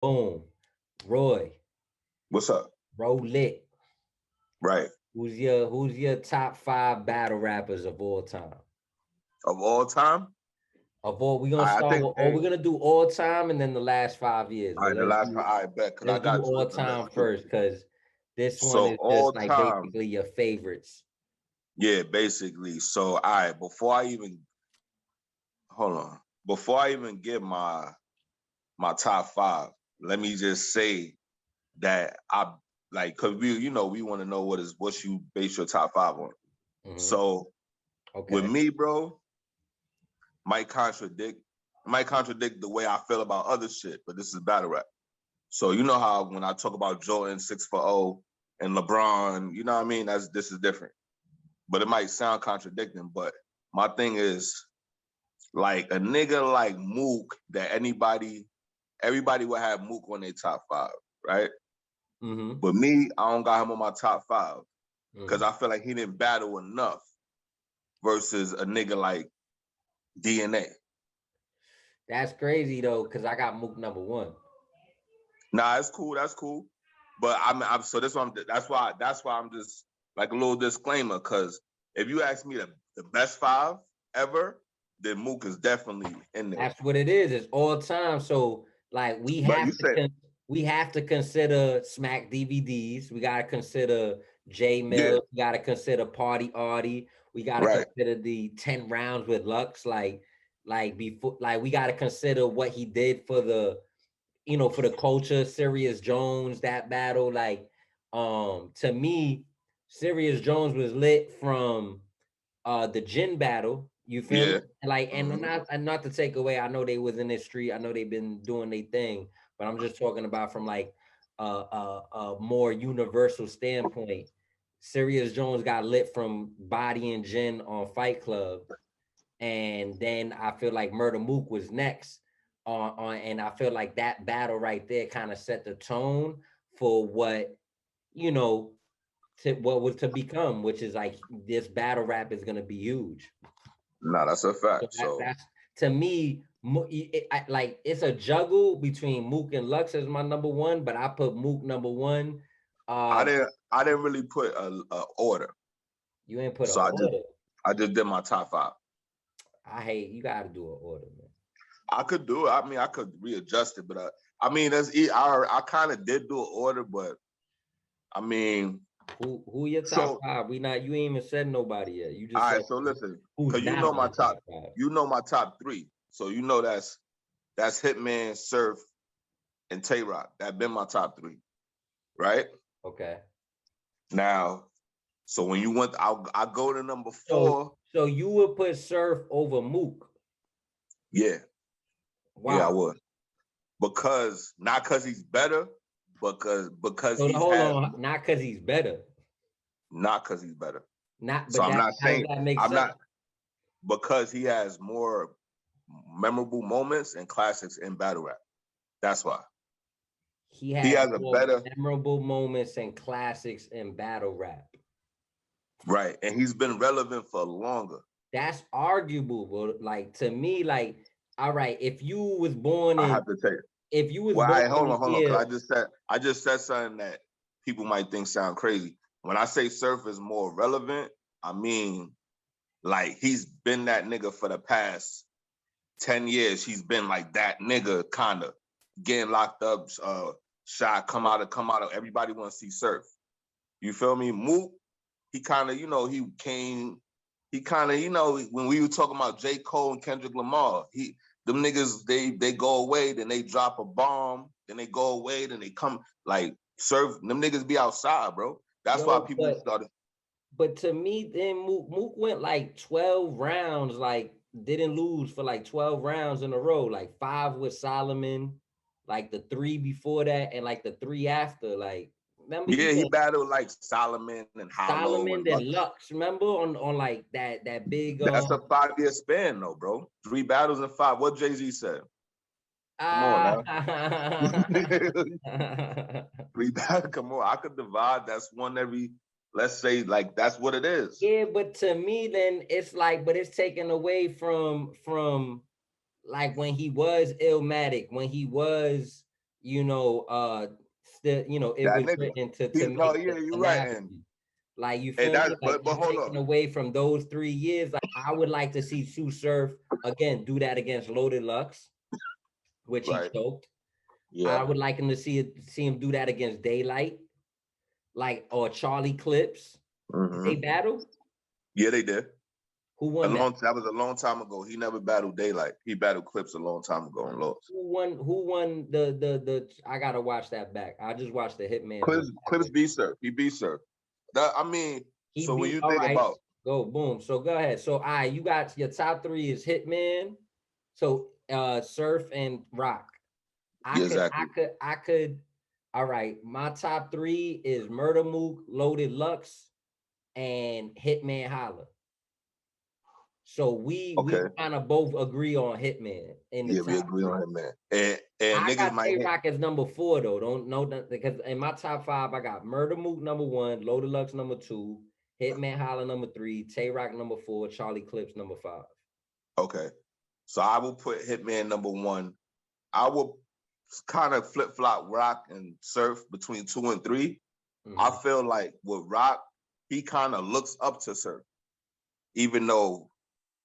Boom. Roy. What's up? Rolit. Right. Who's your top five battle rappers of all time? Of all time, Of all, we're gonna I start think with, or we're gonna do all time and then the last 5 years. all But right, the last one I bet because I let's do got two all different lists time too. first, because this one So is all just like time, basically your favorites. yeah, basically. So all right, before I even hold on, before I even get my top five, let me just say that I like because we want to know what you base your top five on. Hmm. So with Okay. me, bro, might contradict might contradict the way I feel about other shit, but this is battle rap. So you know how when I talk about Jordan 6 for 0 and LeBron, you know what I mean? This is different. But it might sound contradicting, but my thing is like a nigga like Mook that everybody would have Mook on their top five, right? Hmm. But me, I don't got him on my top five because Hmm. I feel like he didn't battle enough versus a nigga like DNA. That's crazy though, because I got Mook number one. Nah, it's cool. That's cool. But I'm so that's why I'm just like a little disclaimer because if you ask me the best five ever, then Mook is definitely in there. That's what it is. It's all time. So like But you said we have to consider Smack DVDs. We gotta consider J yeah, Mills. We gotta consider Party Artie. We gotta right. consider the 10 rounds with Lux. Before, like we gotta consider what he did for the, for the culture. Sirius Jones, that battle. Like, to me, Sirius Jones was lit from the gin battle. You feel me? Yeah. Like, Hmm. and not to take away. I know they was in the street. I know they've been doing their thing, but I'm just talking about from like a more universal standpoint. Sirius Jones got lit from Body and Gin on Fight Club, and then I feel like Murder Mook was next and I feel like that battle right there kind of set the tone for what, you know to what was to become, which is like this battle rap is gonna be huge. Nah, that's a So fact. So that's to me, like it's a juggle between Mook and Lux as my number one, but I put Mook number one. I Uh, didn't I didn't really put a order. you ain't put an So order. I just did my top five. I hate you. Got to do an order, man. I could do it. I mean, I could readjust it, but I mean, I kind of did do an order, but I mean, Who your top so five? We not. You ain't even said nobody yet. You all just right. said So listen, who's cause not my top five. you know my top three. So you know that's Hitman, Surf, and Tay Rock. That been my top three, right? Okay. Now, so when you went, I go to number So four. so you would put Surf over Mook. Yeah, yeah, I Wow. would because not because he's better, because So he's hold had on, not because he's better. not because he's better. Not, So but I'm that not how does saying that make I'm sense? not because he has more memorable moments and classics in battle rap. That's why He he has has a more better memorable moments and classics in battle rap. right, and he's been relevant for longer. That's arguable, but like to me, like, all right, I have to take it. if you was Well, born in the hold on, because year, I just said something that people might think sound crazy. When I say Surf is more relevant, I mean like he's been that nigga for the past 10 years. He's been like that nigga, kind of getting locked up, shot, come out of. Everybody want to see Surf. You feel me? Mook, he kind of, he kind of, when we were talking about J. Cole and Kendrick Lamar, them niggas, they go away, then they drop a bomb, then they go away, then they come, like, Surf, them niggas be outside, bro. That's why yo, people started, but to me, then Mook went like 12 rounds, like didn't lose for like 12 rounds in a row, like five with Solomon, like the three before that, and like the three after. Like, remember he yeah, he went battled like Solomon and Hollow and Solomon then Lux. Lux, remember on like that big That's a 5 year span, though, bro. 3 battles in five. What Jay-Z said? Come on now. Three battles, come on. I could divide. That's one every, let's say, like, that's what it is. Yeah, but to me, then it's like, but it's taken away from like when he was Illmatic, when he was you know, still, you know, it That was nigga. written to No, make the yeah, you're right. analogy. Like, you And feel me? that, Like, but you hold taking up. away from those 3 years. Like, I would like to see Sue Surf again do that against Loaded Lux, which he Right. choked. Yeah. I would like him to see him do that against Daylight, like, or Charlie Clips. Did they Hmm. battle? Yeah, they did. Who won that? That was a long time ago. He never battled Daylight. He battled Clips a long time ago and lost. Who won the I gotta watch that back. I just watched the Hitman one. Clips beat Sir. He beat Sir. That I mean, He so when beat you all think right. about Go boom. So go ahead. So you got your top three is Hitman. So Surf and Rock. I yeah, could I exactly. could I could all right. My top three is Murder Mook, Loaded Lux, and Hitman Holla. So we Okay. kind of both agree on Hitman in the Yeah, we top agree three. on him, man. And I niggas got might Tay hit. Rock as number four though. Don't know that because in my top five, I got Murder Mook number one, Loaded Lux number two, Hitman Holla number three, Tay Rock number four, Charlie Clips number five. Okay. So I will put Hitman number one. I will kind of flip flop Rock and Surf between two and three. I Hmm. feel like with Rock, he kind of looks up to Surf, even though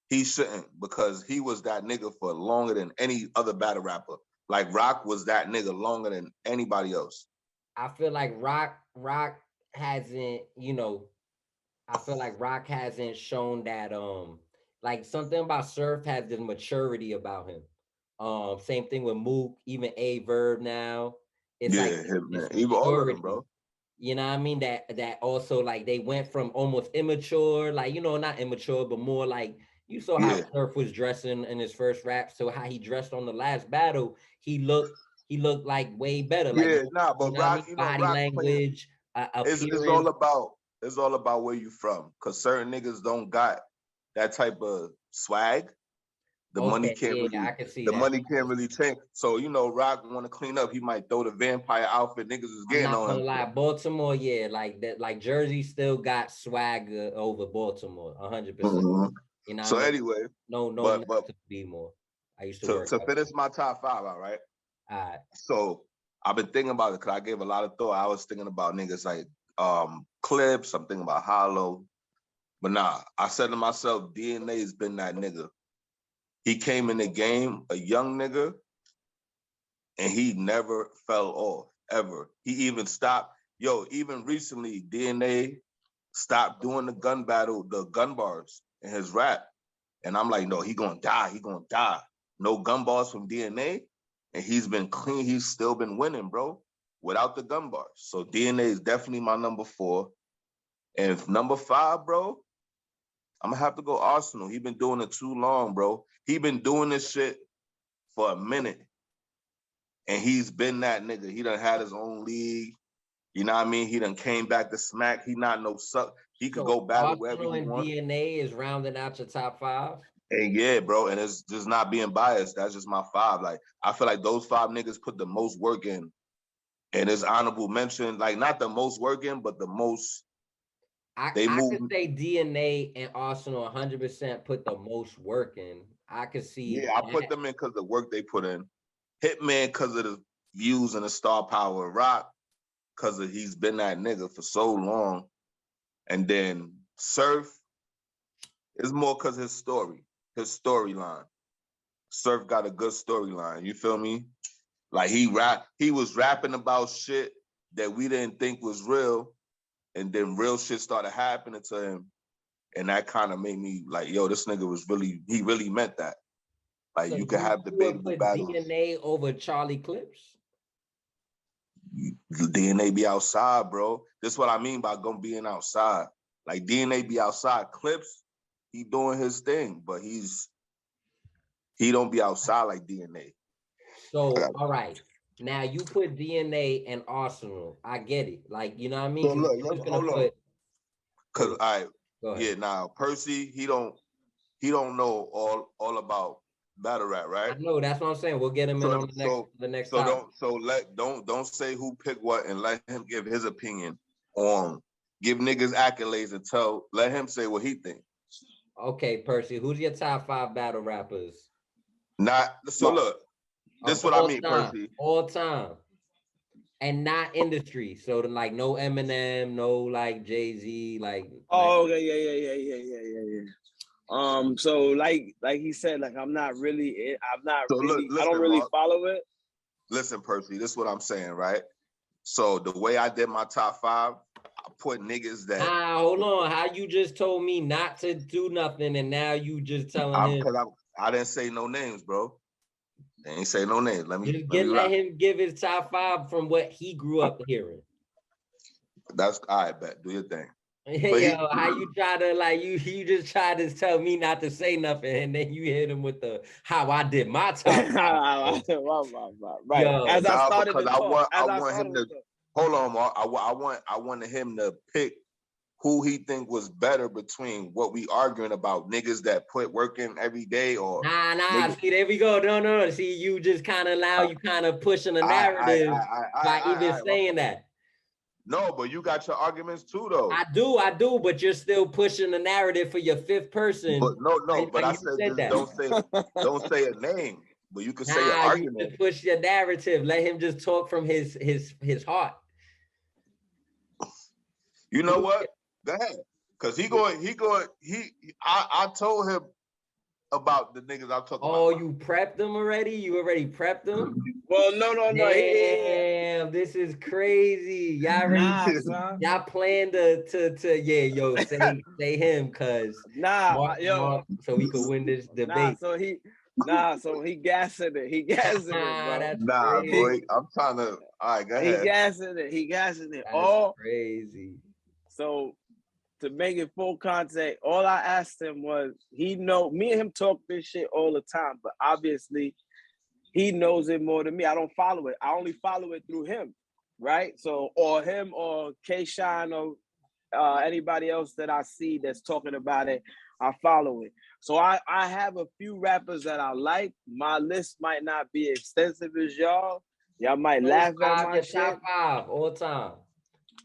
he shouldn't, because he was that nigga for longer than any other battle rapper. Like Rock was that nigga longer than anybody else. I feel like Rock hasn't, I feel like Rock hasn't shown that like something about Surf has the maturity about him. Same thing with Mook, even A Verb now. It's like Yeah, him, man. it's Even all of them, maturity. bro. You know what I mean? That also like they went from almost immature, like not immature, but more like you saw how Yeah. Surf was dressing in his first rap. So how he dressed on the last battle, he looked like way better. Like Yeah, nah, you but know what I Rock, mean? Body Rock playing language, it's appearance. all about where you from. Cause certain niggas don't got that type of swag. The money Okay, can't yeah, really I can see the that. money can't really change. So Rock want to clean up. He might throw the vampire outfit. Niggas is I'm getting not on gonna him. lie, Baltimore, yeah, like that, like Jersey still got swagger over Baltimore, 100%. Mhm. You know, So anyway, no, but not to be more. I used to to work to out. finish my top five, all right. All right. So I've been thinking about it because I gave a lot of thought. I was thinking about niggas like Clips. I'm thinking about Hollow. But nah, I said to myself, DNA's been that nigga. He came in the game a young nigga and he never fell off ever. He even stopped. Yo, even recently, DNA stopped doing the gun bars in his rap. And I'm like, no, he gonna die. He gonna die. No gun bars from DNA. And he's been clean. He's still been winning, bro, without the gun bars. So DNA is definitely my number four. And number five, bro, I'm gonna have to go Arsenal. He been doing it too long, bro. He been doing this shit for a minute. And he's been that nigga. He done had his own league. You know what I mean? He done came back to smack. He not no suck. He could So go battle wherever Arsenal he and want. DNA is rounding out your top five. And yeah, bro. And it's just not being biased. That's just my five. Like I feel like those five niggas put the most work in. And it's honorable mention, like not the most work in, but the most they I move. could say DNA and Arsenal 100% put the most work in. I could see Yeah, I put that. them in because of the work they put in. Hitman because of the views and the star power. Rock because he's been that nigga for so long. And then Surf is more because his storyline. Surf got a good storyline. You feel me? Like he was rapping about shit that we didn't think was real, and then real shit started happening to him, and that kind of made me like, yo, this nigga he really meant that. Like So you could have you would debatable put battles. DNA over Charlie Clips? DNA be outside, bro. This is what I mean by going being outside. Like DNA be outside. Clips, he doing his thing, but he don't be outside like DNA. So, all right. Now you put DNA and Arsenal. I get it. Like, you know what I mean? So Because look, I was gonna hold on. put Cause go I go ahead. yeah, now Percy, he don't know all about battle rap, I right? know that's what I'm saying. We'll get him in So on so the next so topic. don't say who picked what and let him give his opinion on give niggas accolades and let him say what he think. Okay, Percy, who's your top five battle rappers Not so look, this of is what I all mean, time? Percy. All time. And not industry. So like no Eminem, no like Jay-Z, like Oh, okay, yeah. So like he said, like I'm not really, So I don't listen, really Mark. follow it. Listen, Percy, this is what I'm saying, right? So the way I did my top 5, I put niggas that hold on. How you just told me not to do nothing and now you just telling him I didn't say no names, bro. They ain't say no names. Let me let him give his top 5 from what he grew up hearing. That's all right, bet. Do your thing. Yo, how you try to like you just tried to tell me not to say nothing and then you hit him with the how I did my top 5. Right. Yo, As I started because to talk, I want him to hold on, Mark. I wanted him to pick who he think was better between what we arguing about, niggas that put work in every day or Nah. See, there we go. No. See, you just kind of now you kind of pushing a narrative by even saying that. No, but you got your arguments too, though. I do, but you're still pushing the narrative for your fifth person. But no. But I said that. don't say a name, but you can say an argument. You just push your narrative. Let him just talk from his heart. You know what? Go ahead, cause I told him about the niggas I'm talking about. Oh, you prepped them already? You already prepped them? Well, no. Damn, this is crazy. Y'all ready? Y'all plan to say him, cause Mark, so we could win this debate. So he gassing it. He gassing it, bro. Boy, I'm trying to. All right, go ahead. He gassing it. That's crazy. So to make it full contact, all I asked him was, me and him talk this shit all the time, but obviously he knows it more than me. I don't follow it. I only follow it through him, right? So, or him or K-Shine or anybody else that I see that's talking about it, I follow it. So I have a few rappers that I like. My list might not be extensive as y'all. Y'all might laugh at my shit. Top 5 all time.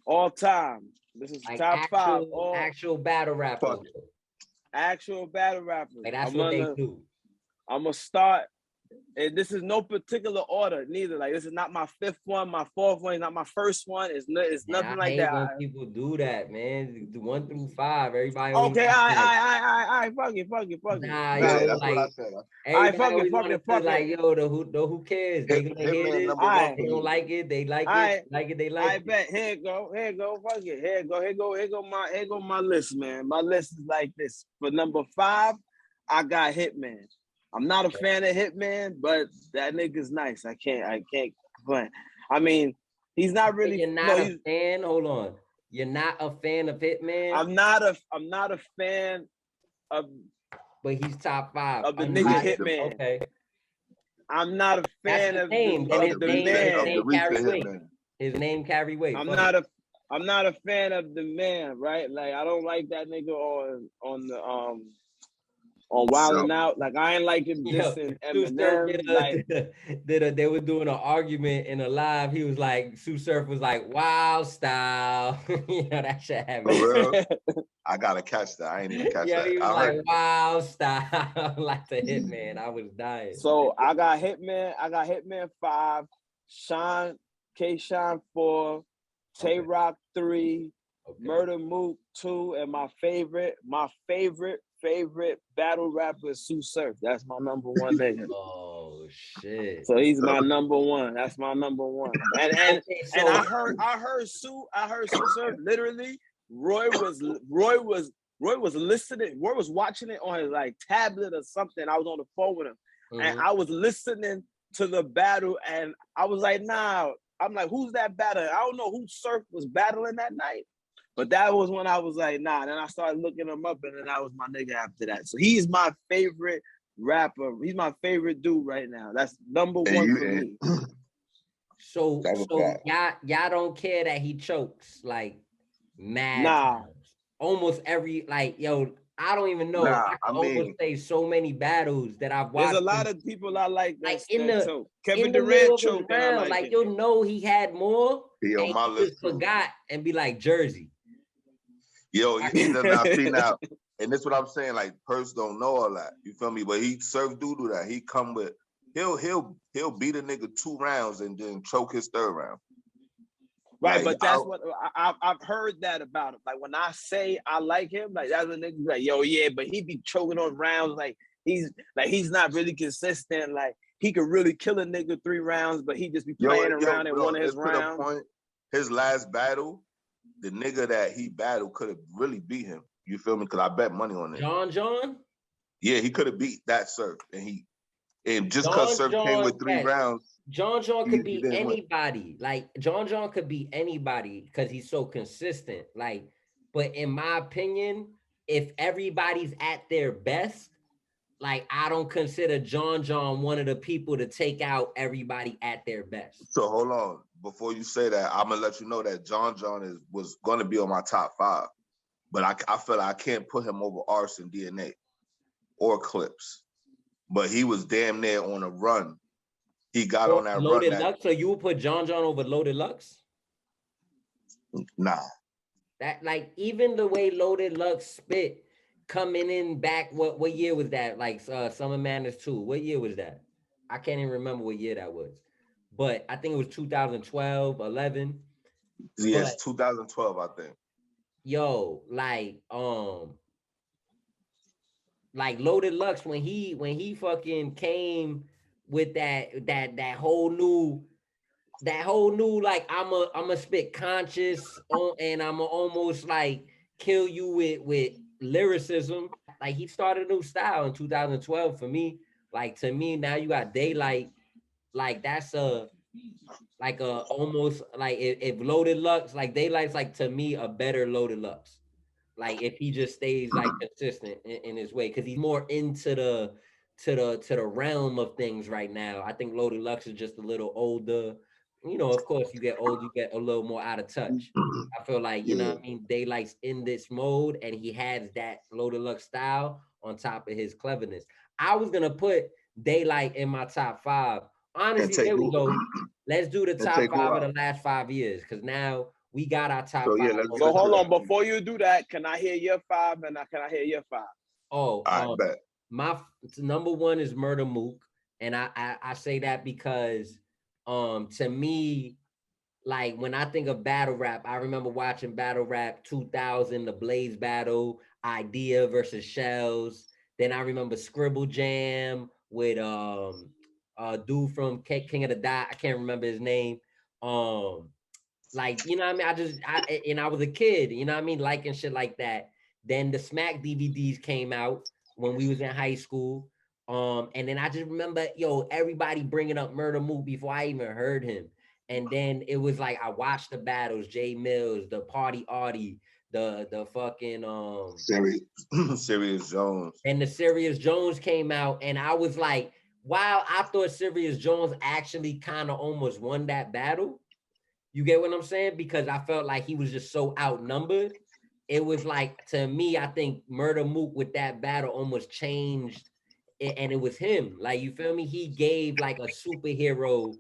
All time. This is like top 5. Actual battle rappers. Actual battle rappers. Like that's what they do. I'm gonna start. And this is no particular order, neither. Like this is not my 5th one, my 4th one, not my 1st one. It's nothing like that. When people do that, man. 1 through 5, everybody. Okay, all right, fuck it. Nah, yo, that's what I said. Everybody fuck it. Like, yo, who cares? They gonna hear this. They don't like it. They like it. They like it. I bet. Here you go. Fuck it. Here go my list, man. My list is like this. For number 5, I got Hitman. I'm not a fan of Hitman, but that nigga's nice. I can't complain. I mean, he's not really. You're not a fan. Hold on. You're not a fan of Hitman. I'm not a fan of. But he's top 5 of the nigga Hitman. Okay. I'm not a fan of the man. His name carry weight. I'm not a fan of the man, right? Like I don't like that nigga on Wild 'N Out. Like I ain't like him dissing Eminem. They were doing an argument in a live. He was like, Sue Surf was like, "Wild Style." That shit happened. I gotta catch that. I ain't even catch that. He was like, "Wild Style," like the Hitman. I was dying. So I got Hitman 5, K-Shine 4, Tay Rock 3, Murder Mook 2, and my favorite battle rapper is Sue Surf. That's my number 1 nigga. Oh shit! So he's my number 1. That's my number 1. And I heard Sue Surf literally. Roy was listening. Roy was watching it on his like tablet or something. I was on the phone with him, and I was listening to the battle, and I was like, "Nah." I'm like, "Who's that battle?" I don't know who Surf was battling that night. But that was when I was like, nah. Then I started looking him up, and then that was my nigga after that. So he's my favorite rapper. He's my favorite dude right now. That's number 1 for me. So y'all don't care that he chokes like mad. Nah. Almost every I don't even know. I can almost say so many battles that I've watched. There's a lot of people I like that choke. Kevin Durant choked. Like you'll know he had more. On my list just forgot and be like Jersey. Yo, you now, and that's what I'm saying. Like, Purse don't know all that. You feel me? But he Surf do that. He come with he'll beat a nigga 2 rounds and then choke his 3rd round. Right, Like, but that's what I've heard that about him. Like when I say I like him, like that's a nigga like, yo, yeah, but he be choking on rounds. He's not really consistent. Like he could really kill a nigga 3 rounds, but he just be playing around in one of his it's to the rounds. point. His last battle, the nigga that he battled could have really beat him. You feel me? Because I bet money on it. John? Yeah, he could have beat that Surf, and just because Surf came John, with 3 yes. rounds, John he could be didn't win. anybody. Like John could be anybody because he's so consistent. Like, but in my opinion, if everybody's at their best, like I don't consider John one of the people to take out everybody at their best. So hold on, before you say that, I'm gonna let you know that John was gonna be on my top 5, but I feel like I can't put him over Arson, DNA, or Clips. But he was damn near on a run. He got on that run. Loaded Lux. So you would put John over Loaded Lux? Nah. That like even the way Loaded Lux spit coming in back. What year was that? Like Summer Madness 2. What year was that? I can't even remember what year that was. But I think it was 2012, 11. Yes, 2012, I think. Yo, like Loaded Lux when he fucking came with that whole new like I'm a spit conscious on and I'm almost like kill you with lyricism. Like he started a new style in 2012 for me. Like to me now you got Daylight. Like that's almost like if Loaded Lux, like Daylight's like to me a better Loaded Lux. Like if he just stays like consistent in his way, because he's more into the realm of things right now. I think Loaded Lux is just a little older. You know, of course, you get old, you get a little more out of touch. I feel like, you know what I mean? Daylight's in this mode and he has that Loaded Lux style on top of his cleverness. I was gonna put Daylight in my top 5. Honestly, there we go. Let's do the top 5 of the last 5 years, because now we got our top 5. So hold on, before you do that, can I hear your 5 and can I hear your 5? Oh, I bet. My number 1 is Murder Mook, and I say that because to me, like when I think of battle rap, I remember watching Battle Rap 2000, the Blaze battle, Idea versus Shells. Then I remember Scribble Jam with dude from King of the Dot. I can't remember his name. Like, you know what I mean? I was a kid, you know what I mean? Liking shit like that. Then the Smack DVDs came out when we was in high school. And then I just remember, everybody bringing up Murder Mook before I even heard him. And then it was like, I watched the battles, Jay Mills, the Party Artie, the fucking, Serious Jones. And the Serious Jones came out. And I was like, wow, I thought Serious Jones actually kind of almost won that battle. You get what I'm saying? Because I felt like he was just so outnumbered. It was like, to me, I think Murder Mook with that battle almost changed it, and it was him. Like, you feel me? He gave like a superhero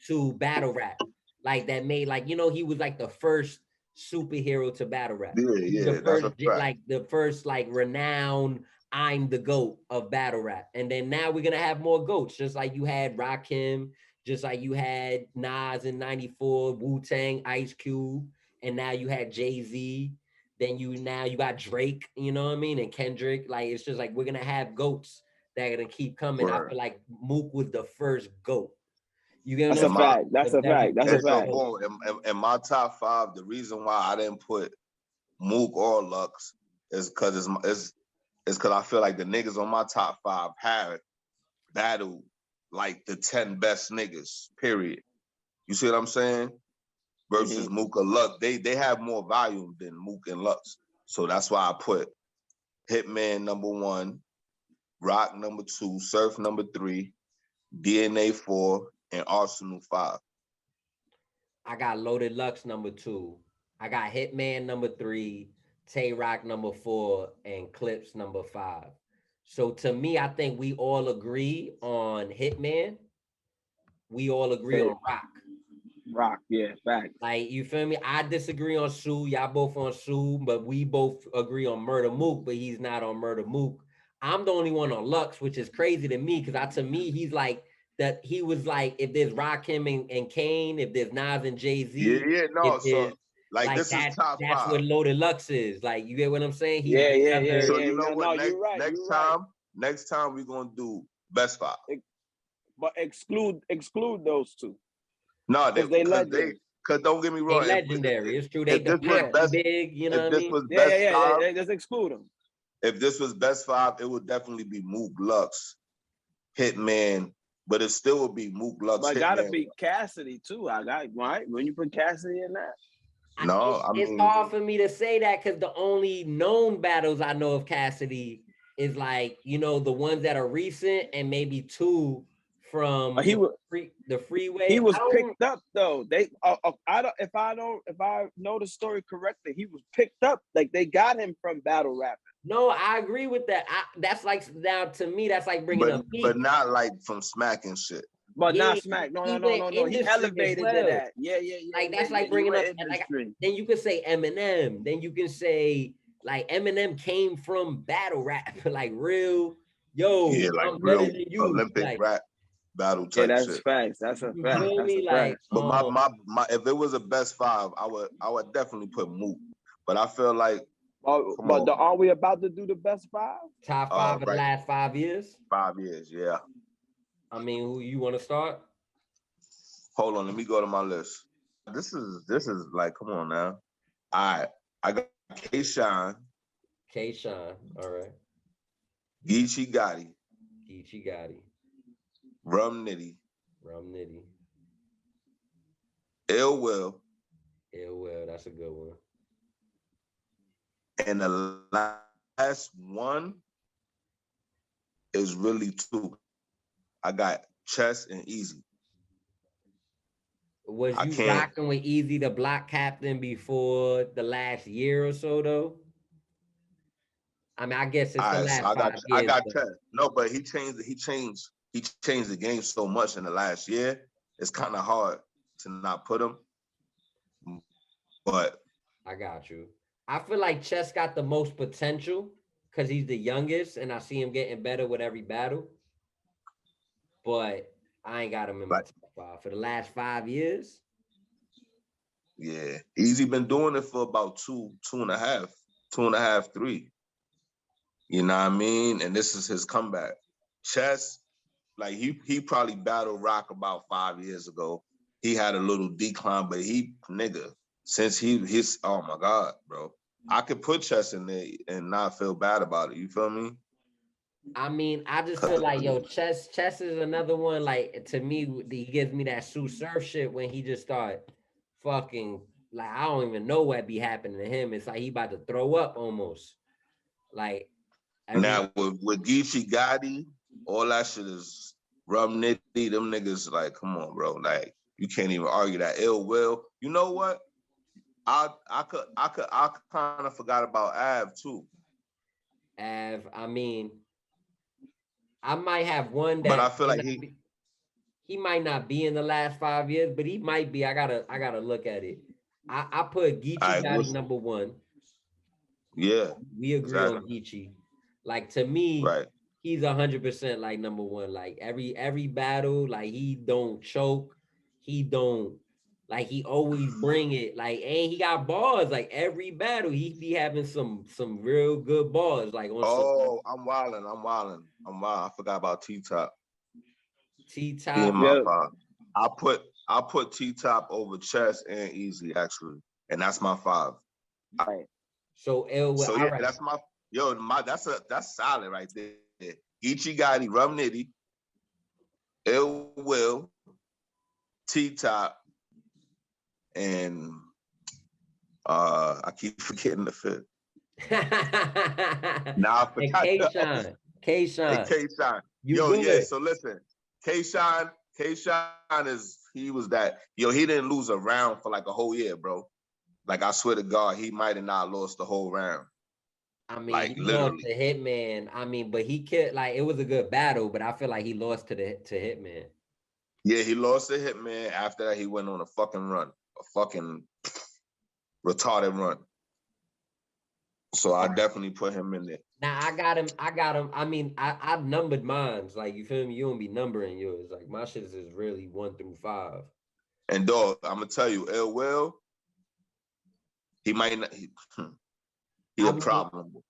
to battle rap. Like that made like, he was like the first superhero to battle rap. Yeah, that's a fact. Like the first like renowned I'm the GOAT of battle rap. And then now we're gonna have more GOATs, just like you had Rakim, just like you had Nas in 94, Wu-Tang, Ice Cube, and now you had Jay-Z. Then you got Drake, you know what I mean? And Kendrick. Like, it's just like we're gonna have GOATs that are gonna keep coming. Word. I feel like Mook was the first GOAT. You get That's a fact. That's a fact. That's a fact. In my top 5, the reason why I didn't put Mook or Lux is because it's because I feel like the niggas on my top 5 had battled like the 10 best niggas, period. You see what I'm saying? Versus Mook or Lux. They have more volume than Mook and Lux. So that's why I put Hitman number 1, Rock number 2, Surf number 3, DNA 4, and Arsenal 5. I got Loaded Lux number 2. I got Hitman number 3, Tay Rock number 4, and Clips number 5. So to me, I think we all agree on Hitman. We all agree on Rock. Rock, yeah, fact. Like, you feel me? I disagree on Sue. Y'all both on Sue, but we both agree on Murder Mook, but he's not on Murder Mook. I'm the only one on Lux, which is crazy to me, because to me, he's like that he was like, if there's Rakim and Kane, if there's Nas and Jay-Z, No. if So there's like like this is top that's what five. Loaded Lux is. Like, you get what I'm saying? He's Yeah, yeah, yeah, another. So yeah. you know what? No, you're right. Next You're right. time we're gonna do best five. But exclude those two No, because they because legends. don't get me They wrong. legendary. It's true. They If this was defined best, big. You know what I if this mean? was Yeah, best yeah, yeah. five, Just exclude them. if this was best five, it would definitely be Mook Lux, Hitman, but it still would be Mook Lux, But gotta Hitman. be Cassidy too. I got right when you put Cassidy in that. No, It's hard for me to say that because the only known battles I know of Cassidy is like, you know, the ones that are recent and maybe two from the freeway. He was picked up though. They I don't if I know the story correctly, he was picked up. Like they got him from battle rapping. No, I agree with that. That's like, now to me, that's like bringing up Pete. but not like from smacking shit. But Yeah, not smack. No. He elevated to that. Yeah. Like that's like bringing up. Like, then you could say Eminem. Then you can say like Eminem came from battle rap, like real. Yo, Yeah, like I'm real better than you. Olympic Like, rap battle type Yeah, that's shit. facts. That's a you fact. feel That's me? a Like, fact. But my if it was a best five, I would definitely put Mook. But I feel like But are we about to do the best five? top five of the right. last 5 years. 5 years, yeah. I mean, who you want to start? Hold on, let me go to my list. This is like, come on now. All right, I got K-Shine, K-Shine. All right. Geechee Gotti, Geechee Gotti. Rum Nitty, Nitty. Ill Will. Ill Will, that's a good one. And the last one is really two. I got Chess and Easy. Was you rocking with Easy the Block Captain before the last year or so though? I mean, I guess it's the last 5 years. I got Chess. No, but he changed the game so much in the last year. It's kind of hard to not put him. But I got you. I feel like Chess got the most potential because he's the youngest, and I see him getting better with every battle. But I ain't got him in my top 5 for the last 5 years. Yeah, Easy been doing it for about two and a half, 3. You know what I mean? And this is his comeback. Chess, like he probably battled Rock about 5 years ago. He had a little decline, but since he's oh my God, bro. I could put Chess in there and not feel bad about it. You feel me? I mean, I just feel like, yo, Chess is another one. Like, to me, he gives me that Sue Surf shit when he just start fucking, like, I don't even know what be happening to him. It's like he about to throw up almost. Like, now with Geechee Gotti, all that shit is Rum Nitty. Them niggas, like, come on, bro. Like, you can't even argue that. Ill Will. You know what? I kind of forgot about Av too. Av, I mean, I might have one that, but I feel like he might not be in the last 5 years, but he might be. I gotta look at it. I put Geechee Gotti number 1. Yeah, we agree on Geechee. Like, to me, right. He's 100% like number 1. Like every battle, like he don't choke, he don't. Like, he always bring it. Like, and he got bars. Like, every battle, he be having some real good bars. Like, on I'm wilding. I forgot about T-Top. T-Top. I put T-Top over Chess and Easy, actually. And that's my 5. Right. So yeah, right. That's my that's solid right there. Geechee Gotti, Rum Nitty, Ill Will, T-Top, and I keep forgetting the 5th. Nah, I K-Shine. Yeah. So listen, K-Shine is he didn't lose a round for like a whole year, bro. Like, I swear to God, he might have not lost the whole round. I mean, like, he literally lost to Hitman. I mean, but he killed. Like, it was a good battle, but I feel like he lost to Hitman. Yeah, he lost to Hitman. After that, he went on a fucking run, a fucking retarded run. So I definitely put him in there. Now I got him. I got him. I mean, I numbered mines. Like you feel me? You don't be numbering yours. Like my shit is really 1 through 5. And dog, I'm gonna tell you, Ill Will, he might not. He I a mean, problem.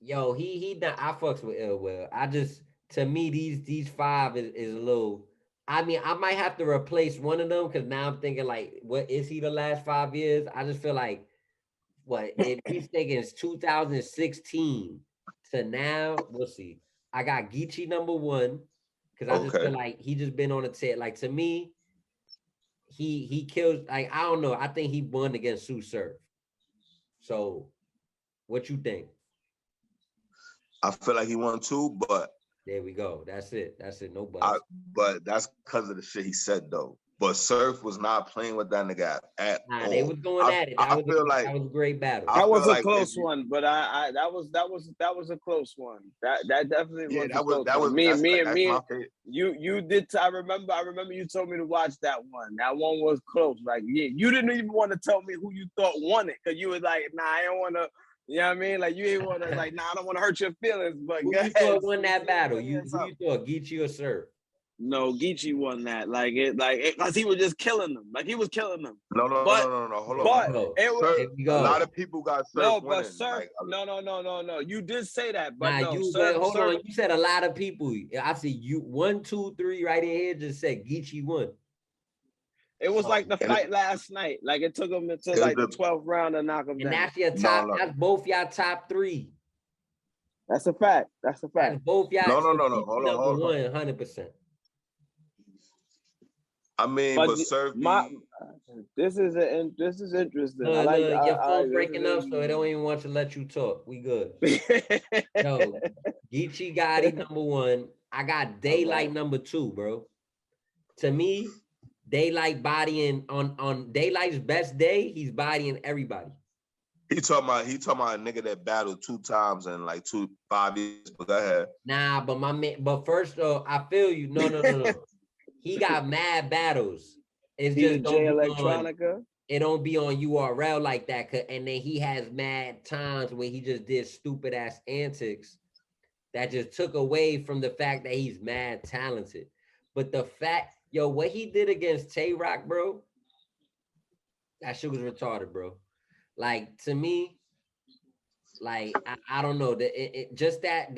yo, he not. I fucks with Ill Will. I just to me these 5 is a little. I mean, I might have to replace one of them because now I'm thinking like, what is he the last 5 years? I just feel like what if he's thinking it's 2016 to now. We'll see. I got Geechee #1 because I just Okay. feel like he just been on the tip. Like to me, he kills. Like I don't know. I think he won against Sue Surf. So what you think? I feel like he won too, but There we go. That's it. That's it. No I buts. but that's because of the shit he said though. But Surf was not playing with that nigga at Nah, they all. was going at it. I feel like That was a great battle. I That was feel a like if close you, one, but I that was a close one. That definitely yeah, was a close that one. was that's my favorite. You did. I remember you told me to watch that one. That one was close. Like yeah, you didn't even want to tell me who you thought won it because you was like, nah, I don't want to. You know what I mean? Like you didn't want to like, nah, I don't want to hurt your feelings. But Who go you ahead, thought won see that battle? your hands Who up. you thought, Geechee or Surf? No, Geechee won that. Because he was just killing them. Like he was killing them. But No. Hold There we on. but go. it was There we A go. lot of people got Surf no, but winning. Surf. Like No. You did say that, but Nah, no, but Surf. hold Surf. on. You said a lot of people. I see you 1, 2, 3 right in here just said Geechee won. It was So like the and fight last night. Like it took him until it was like the 12th round to knock him and down. that's your top, no that's both y'all top 3. That's a fact. That's a That's fact. both y'all. So no. Geechee Hold on. #1, 100%. I mean, But but Surf my be this is interesting. I Look, like. look, your I phone this is breaking up, so it don't even want to let you talk. We good. Yo, Geechee Gotti #1. I got All right. Daylight #2, bro. To me, Daylight bodying on Daylight's best day, he's bodying everybody. he talking about a nigga that battled 2 times in like 5 years. But go ahead. Nah, but my man, but first though, I feel you. No. He got mad battles. It's He the just J don't be on. Electronica. It don't be on URL like that. And then he has mad times where he just did stupid ass antics that just took away from the fact that he's mad talented. But the fact, yo, what he did against Tay Rock, bro, that shit was retarded, bro. Like to me, like I don't know just that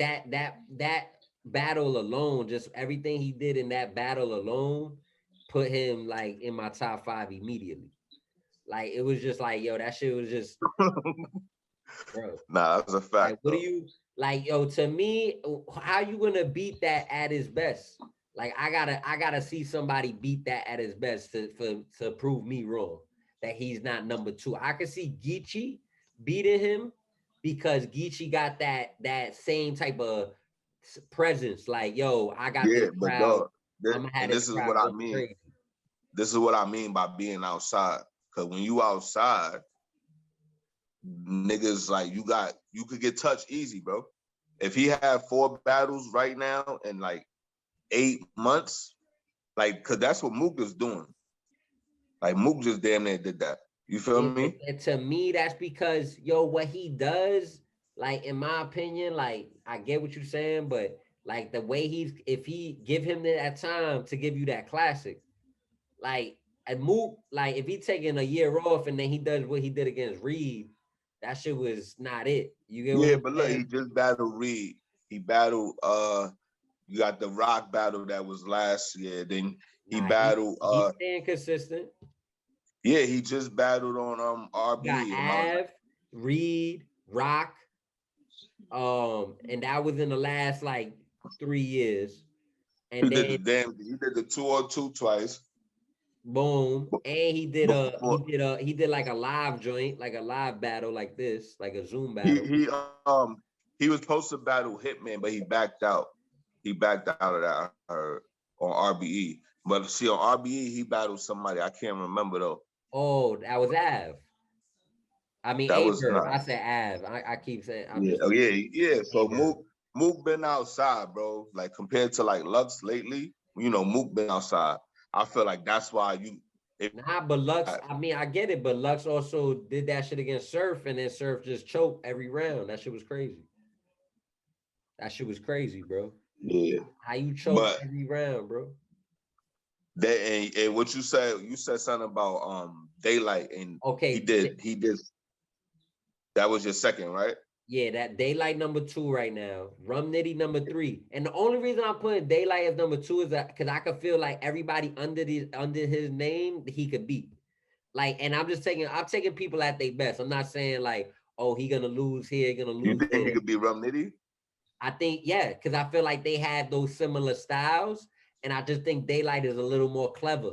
battle alone, just everything he did in that battle alone, put him like in my top 5 immediately. Like it was just like, yo, that shit was just, bro. Nah, that's a Like, fact what do though. you like, yo? To me, how you gonna beat that at his best? Like, I gotta see somebody beat that at his best to prove me wrong that he's not #2. I can see Geechee beating him because Geechee got that same type of presence. Like, yo, I got this Yeah, but crowd. dog, I'm gonna have and this this is crowd what I going mean. crazy. This is what I mean by being outside. Cause when you outside, niggas like you could get touched easy, bro. If he had 4 battles right now in like 8 months, like, cause that's what Mook is doing. Like Mook just damn near did that. You feel me? To me, that's because yo, what he does, like in my opinion, like I get what you're saying, but like the way if he give him that time to give you that classic, like and Mook, like if he taking a year off and then he does what he did against Reed, that shit was not it. You get what Yeah, I'm but look, he saying? just battled Reed. He battled you got the Rock battle that was last year. Then he Nah, battled he's staying consistent. yeah, he just battled on You got RBE. Av, Reed, Rock, and that was in the last like 3 years. He And did then the he did the 2-on-2 twice. boom, and Before he did like a live joint, like a live battle like this, like a Zoom he battle. he um he was supposed to battle Hitman, but he backed out. He backed out of that on RBE. But see, on RBE, he battled somebody. I can't remember though. Oh, that was Av. I mean That was Averb. not. I said Av. I keep saying I'm Yeah. just Oh saying yeah. So Averb. Mook been outside, bro. Like compared to like Lux lately, Mook been outside. I feel like that's why if Nah, but Lux, I mean, I get it, but Lux also did that shit against Surf, and then Surf just choked every round. That shit was crazy. That shit was crazy, bro. Yeah. How you choke But every round, bro? and what you said something about Daylight, and Okay, he did that was your second, right? yeah, that Daylight number 2 right now. Rum Nitty number 3. And the only reason I'm putting Daylight as number 2 is that because I could feel like everybody under his name he could beat. Like, and I'm taking people at their best. I'm not saying like, oh, he gonna lose here, gonna You lose think he there. could be Rum Nitty? I think, yeah, because I feel like they have those similar styles, and I just think Daylight is a little more clever.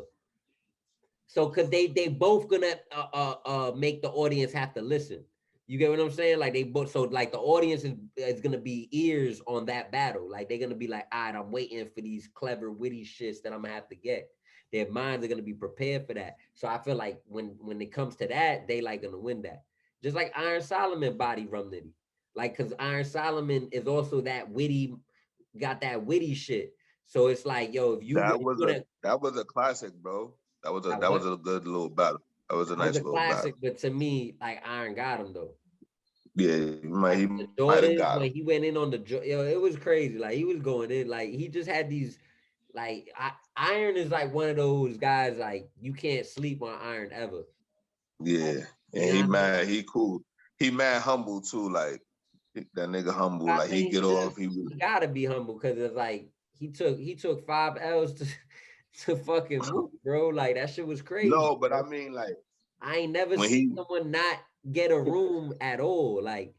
So, because they both gonna make the audience have to listen. You get what I'm saying? Like they both, so like the audience is gonna be ears on that battle. Like they're gonna be like, all right, I'm waiting for these clever, witty shits that I'm gonna have to get. Their minds are gonna be prepared for that. So I feel like when it comes to that, they like gonna win that. Just like Iron Solomon body Rum Nitty. Like, cause Iron Solomon is also that witty, got that witty shit. So it's like, yo, if you That was a classic, bro. that That was was a good little battle. That was a that was nice a little battle. classic, but to me, like Iron got him though. Yeah, Like he the might have Jordans got him. when he went in on the yo, it was crazy. Like he was going in, like he just had these. Like Iron is like one of those guys like you can't sleep on Iron ever. Yeah, You and know what I mean? he cool. He mad humble too. Like that nigga humble. I Like he think get off. he gotta be humble because it's like he took 5 L's to to fucking move, bro. Like that shit was crazy, no, but I bro. mean like I ain't never when seen he someone not get a room at all. Like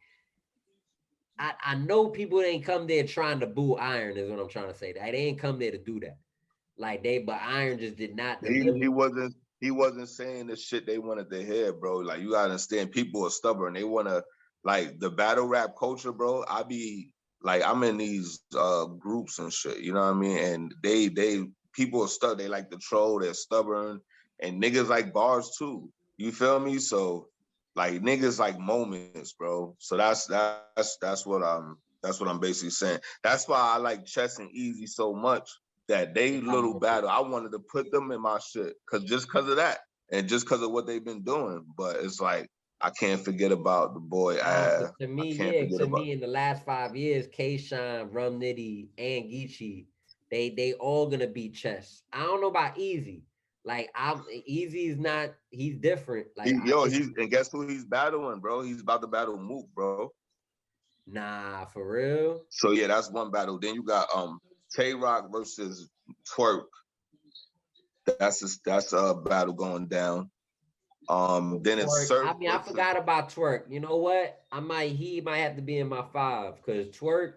I know people ain't come there trying to boo Iron is what I'm trying to say. They ain't come there to do that. Like but Iron just did not deliver. he wasn't saying the shit they wanted to hear, bro. Like you gotta understand, people are stubborn. They wanna like the battle rap culture, bro. I be like I'm in these groups and shit, you know what I mean? And they people are stuck. They like to troll. They're stubborn, and niggas like bars too. You feel me? So like niggas like moments, bro. So that's what I'm basically saying. That's why I like Chess and Easy so much that they little battle. I wanted to put them in my shit because of that and just because of what they've been doing. But it's like I can't forget about the boy. Nah, but to I me, can't yeah, forget to about. me in the last 5 years, K Shine, Rum Nitty, and Geechee, they all gonna beat Chess. I don't know about Easy. Like I'm Easy is not, he's different. Like I just He's and guess who he's battling, bro? He's about to battle Mook, bro. nah for real. So yeah, that's one battle. Then you got Tay Rock versus Twerk. That's a battle going down. Then it's Twerk. Surf I mean, I versus. forgot about Twerk. You know what? He might have to be in my 5 because Twerk,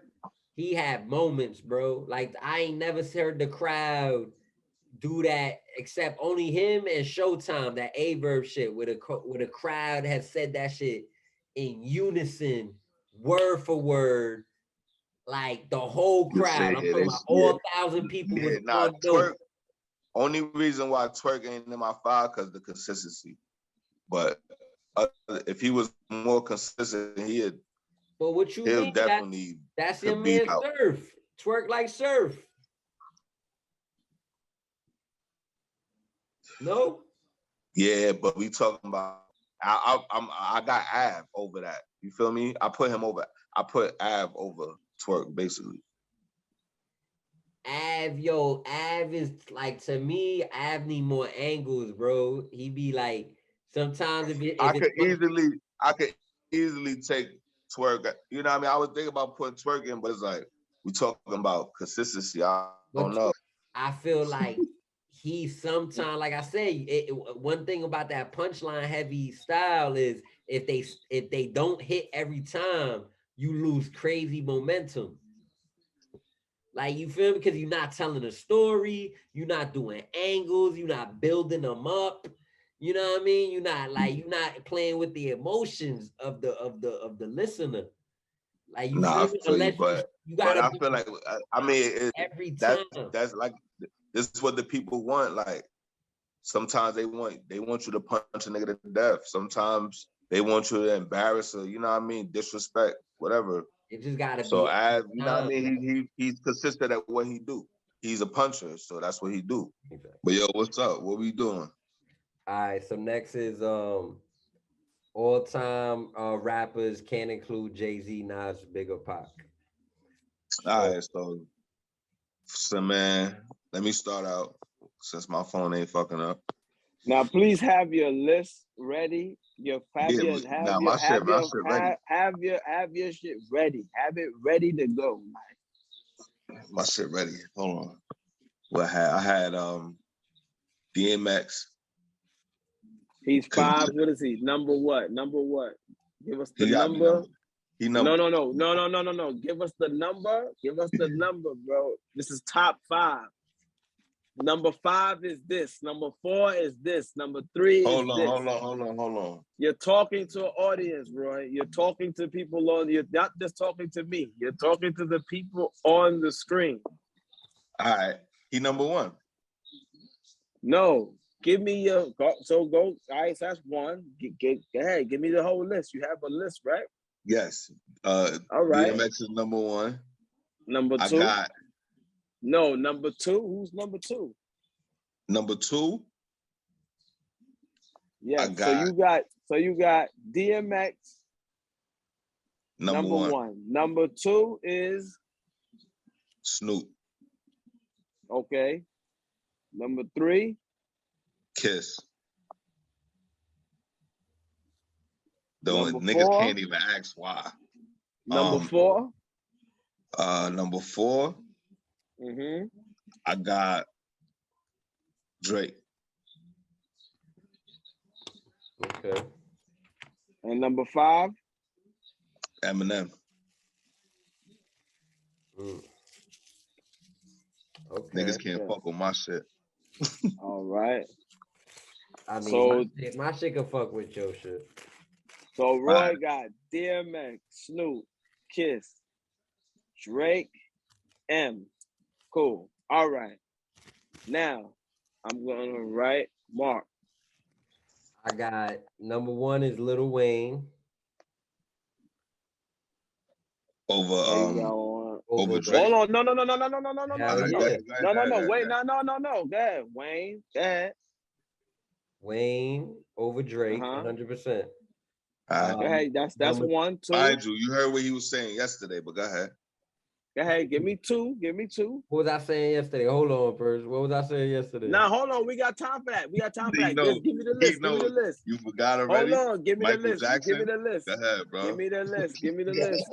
he had moments, bro. Like I ain't never heard the crowd do that except only him and Showtime, that Averb shit where the crowd has said that shit in unison, word for word, like the whole You say crowd. I'm it talking about is, yeah, all 1,000 people was yeah. Nah, on Twerk. note. Only reason why Twerk ain't in my 5 because the consistency. But if he was more consistent, But what you he'll mean? definitely That's your could beat man out. Surf. Twerk like Surf. No? Yeah, but we talking about. I got Av over that. You feel me? I put him over. I put Av over Twerk basically. Av is like, to me, Av need more angles, bro. He be like, sometimes I if it's could easily take Twerk. You know what I mean? I was thinking about putting Twerk in, but it's like we talking about consistency. I don't but know. I feel like he sometimes, like I say, one thing about that punchline heavy style is if they don't hit every time, you lose crazy momentum. Like you feel me? Because you're not telling a story, you're not doing angles, you're not building them up. You know what I mean? You're not playing with the emotions of the listener. Like you Nah, I feel me? feel you, Unless you but gotta I do feel like I mean every that's time. that's like this is what the people want. Like sometimes they want you to punch a nigga to death. Sometimes they want you to embarrass her. You know what I mean? Disrespect, whatever. It just gotta So be as every you know what I time. mean, he's consistent at what he do. He's a puncher, so that's what he do. But yo, what's up? What we doing? All right, so next is all time rappers can't include Jay-Z, Nas, Big or Pac. All right, so man, let me start out since my phone ain't fucking up. Now, please have your list ready. My shit ready. Have your shit ready. Have it ready to go. My shit ready. Hold on. Well, I had DMX. He's 5. What is he? Number what? Give us the number. No. Give us the number. Give us the number, bro. This is top 5. Number 5 is this. Number 4 is this. Number 3 is this. Hold on. You're talking to an audience, Roy. You're talking to people on. You're not just talking to me. You're talking to the people on the screen. All right. He number 1. No. Give me your go. All right, so that's 1. Go ahead. Give me the whole list. You have a list, right? Yes. All right. DMX is number 1. Number 2. I got. No, number 2. Who's number 2? Number 2. Yeah. So you got DMX. Number 1. Number 2 is Snoop. Okay. Number 3. Kiss. The Number niggas 4. can't even ask why. Number 4. Number 4. Mm-hmm. I got Drake. Okay. And number 5. Eminem. Okay. Niggas can't fuck with my shit. All right. I mean, my shit can fuck with your shit. So Roy got DMX, Snoop, Kiss, Drake, M. Cool. All right. Now I'm gonna write Mark. I got number 1 is Lil Wayne. Over Drake. Hold on. No. Wait, no. Go ahead, Wayne. Go ahead. Wayne over Drake, 100%. Go ahead. That's 1, 2. Mind you heard what he was saying yesterday, but go ahead. Go ahead. Give me 2. What was I saying yesterday? Hold on, first. What was I saying yesterday? Now, hold on. We got time for that. Just give me the list. You forgot already? Hold on. Give me Michael the list. Jackson? Give me the list. Go ahead, bro. Give me the list. Give me the list.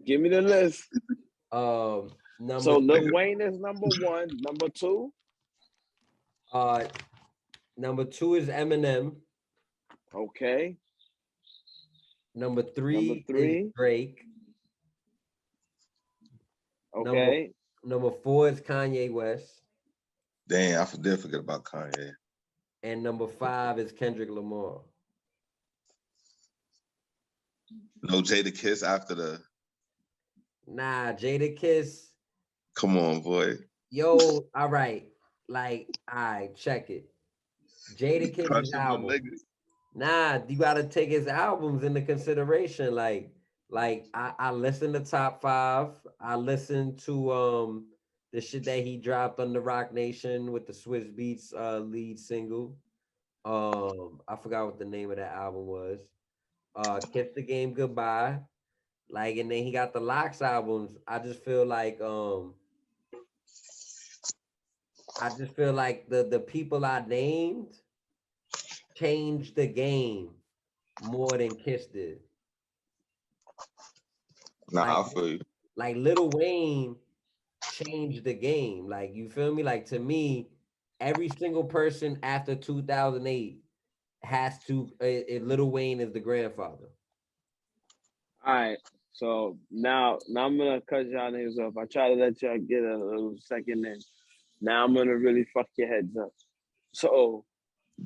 Give me the list. So Lil Wayne is number 1. Number 2. Number 2 is Eminem. Okay. Number 3 is Drake. Okay. Number 4 is Kanye West. Damn, I did forget about Kanye. And number 5 is Kendrick Lamar. No Jada Kiss after the. Nah, Jada Kiss. Come on, boy. Yo, all right. Check it. Jada Kiss's album. Nah, you gotta take his albums into consideration. I listened to Top 5. I listened to the shit that he dropped on the Rock Nation with the Swiss Beats lead single. I forgot what the name of that album was. Kiss the Game Goodbye. And then he got the Locks albums. I just feel like the people I named changed the game more than Kiss did. Nah, I feel you. Lil Wayne changed the game. You feel me? To me, every single person after 2008 has to. Lil Wayne is the grandfather. All right. So now I'm gonna cut y'all names off. I try to let y'all get a little second in. Now I'm gonna really fuck your heads up. So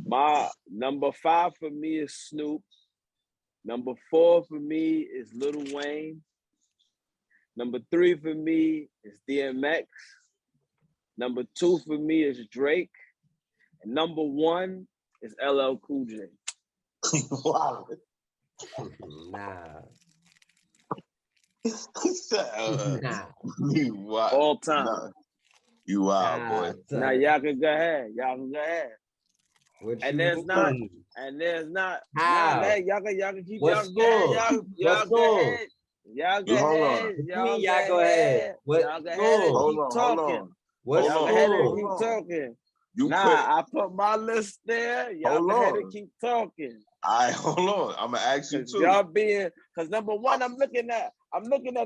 my number 5 for me is Snoop. Number 4 for me is Lil Wayne. Number 3 for me is DMX. Number 2 for me is Drake. And number 1 is LL Cool J. Wow. Nah. Nah. You wild. All time. Nah. You wild, boy. Now y'all can go ahead. And there's not. How? Nah, man, y'all can keep What's y'all go ahead. Y'all go Hold on. ahead. What you mean y'all go ahead? What Y'all go ahead and song? keep talking. What Y'all go ahead and song? keep talking. You Nah, put. I put my list there. Y'all Hold go ahead on. and keep talking. Hold on. I'm gonna ask you too. Y'all because number one, I'm looking at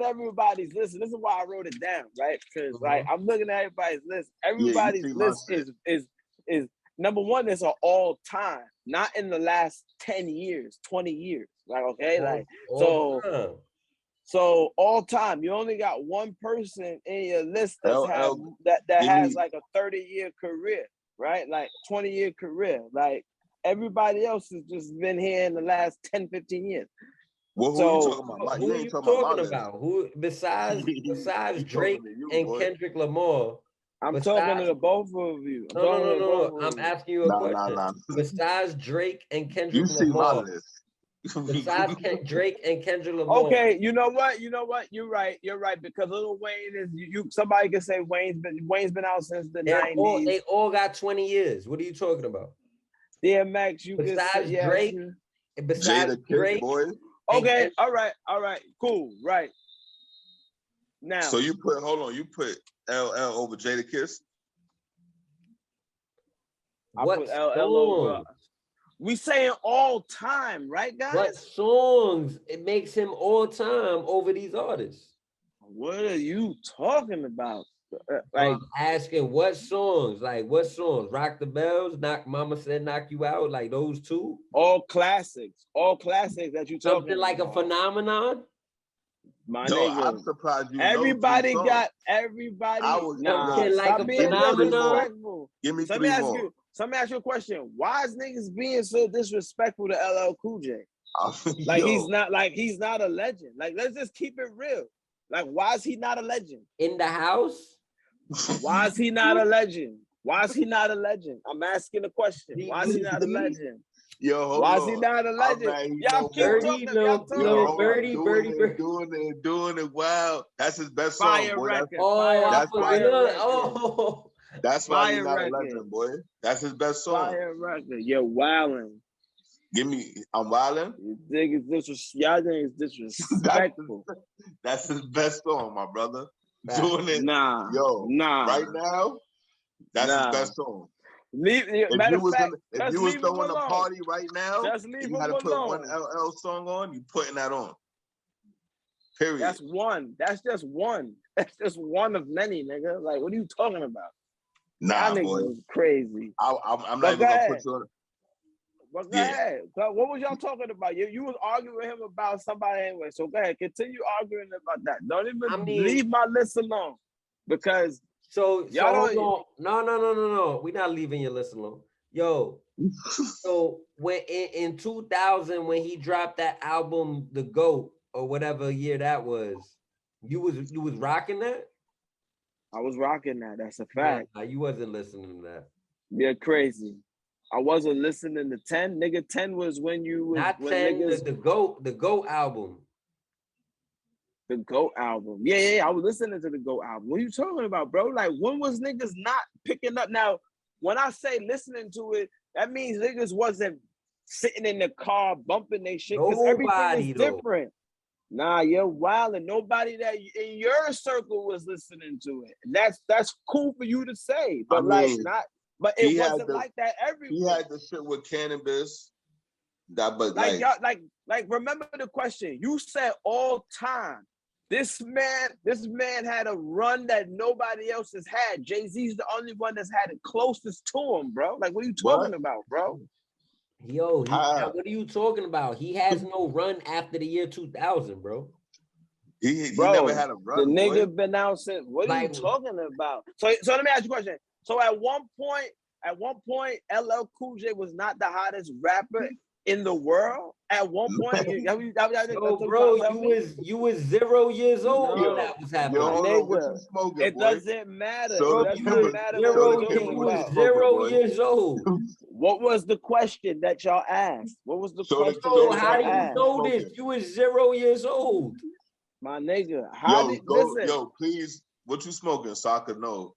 everybody's list. This is why I wrote it down, right? Because like I'm looking at everybody's list. Everybody's list is number one. Is an all time, not in the last 10 years, 20 years. Like okay, like so all time. You only got one person in your list that has like a 30-year career, right? Like 20-year career, like. Everybody else has just been here in the last 10, 15 years. Well, who are you talking about? Who are you talking about? Who besides Drake and Kendrick Lamar? I'm talking to the both of you. No. I'm asking you a question. Nah. Besides Drake and Kendrick Lamar. You see my list. Besides Drake and Kendrick Lamar. Okay, you know what? You're right. Because Lil Wayne is somebody can say Wayne's been out since the 90s. They all got 20 years. What are you talking about? DMX, you besides Drake, besides Drake. Boy. Okay, all right, cool, right. Now. So you put LL over Jadakiss? I put LL over. We saying all time, right, guys? What songs? It makes him all time over these artists. What are you talking about? Like I'm asking what songs? Rock the Bells, Mama Said Knock You Out, like those two? All classics that you talking something like about. A phenomenon? My nigga. I'm surprised you everybody know got everybody. Something like a phenomenon. Give me let me ask you a question. Why is niggas being so disrespectful to LL Cool J? He's not a legend. Like let's just keep it real. Like why is he not a legend? In the house? Why is he not a legend? I'm asking the question. Why is he not a legend? Why is he not a legend? Y'all keep talking. Birdie. Doing it well. That's his best song, boy. That's why he's not a legend, boy. That's his best song. Fire record. You're wildin'. I'm wildin'? Y'all think it's disrespectful. That's his best song, my brother. Doing it. Nah. Right now, that's his best song. If you was throwing a party right now, you had to put one LL song on, you putting that on. Period. That's one. That's just one. That's just one of many, nigga. Like, what are you talking about? Nah, that boy. Nigga is crazy. I'm not even gonna put you on. But go ahead. So what was y'all talking about? You was arguing with him about somebody anyway. So go ahead, continue arguing about that. Don't even leave my list alone. Because no. We're not leaving your list alone. Yo. So when in 2000, when he dropped that album, The GOAT, or whatever year that was, you was rocking that? I was rocking that. That's a fact. Nah, you wasn't listening to that. You're crazy. I wasn't listening to 10. Nigga, 10 was when you was not when 10, niggas, the GOAT album. The GOAT album. Yeah. I was listening to the GOAT album. What are you talking about, bro? Like, when was niggas not picking up? Now, when I say listening to it, that means niggas wasn't sitting in the car bumping their shit because everything is different. Nah, you're wild, and nobody that in your circle was listening to it. And that's cool for you to say, but but it wasn't like that everywhere. He had the shit with Cannabis. Remember the question. You said all time. This man had a run that nobody else has had. Jay-Z's the only one that's had it closest to him, bro. Like, what are you talking about, bro? Yo, what are you talking about? He has no run after the year 2000, bro. He never had a run. The nigga been out since. What are you talking about? So let me ask you a question. So at one point, LL Cool J was not the hottest rapper in the world. At one point, bro, you was 0 years old when that was happening. It doesn't matter. It doesn't matter. You was 0 years old. What was the question that y'all asked? What was the question? So how do you know this? You was 0 years old. My nigga, yo, please, what you smoking so I could know?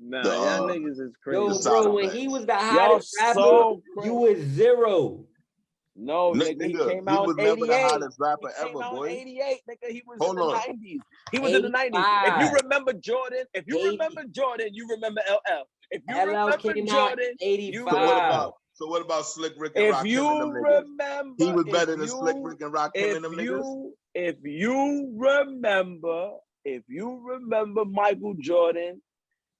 Nah, y'all niggas is crazy. Yo, bro, when he was the hottest rapper, you was 0. No, nigga, he came he out was in never the 88. hottest rapper He came ever, out boy. in 88, nigga. He was Hold in the on. 90s. He was in the 90s. If you remember Jordan, you remember LL. If you LL remember came out Jordan, in you 85. So what about Slick Rick and if Rakim you and them niggas? remember, He was better than Slick Rick and Rakim and them niggas? if you remember Michael Jordan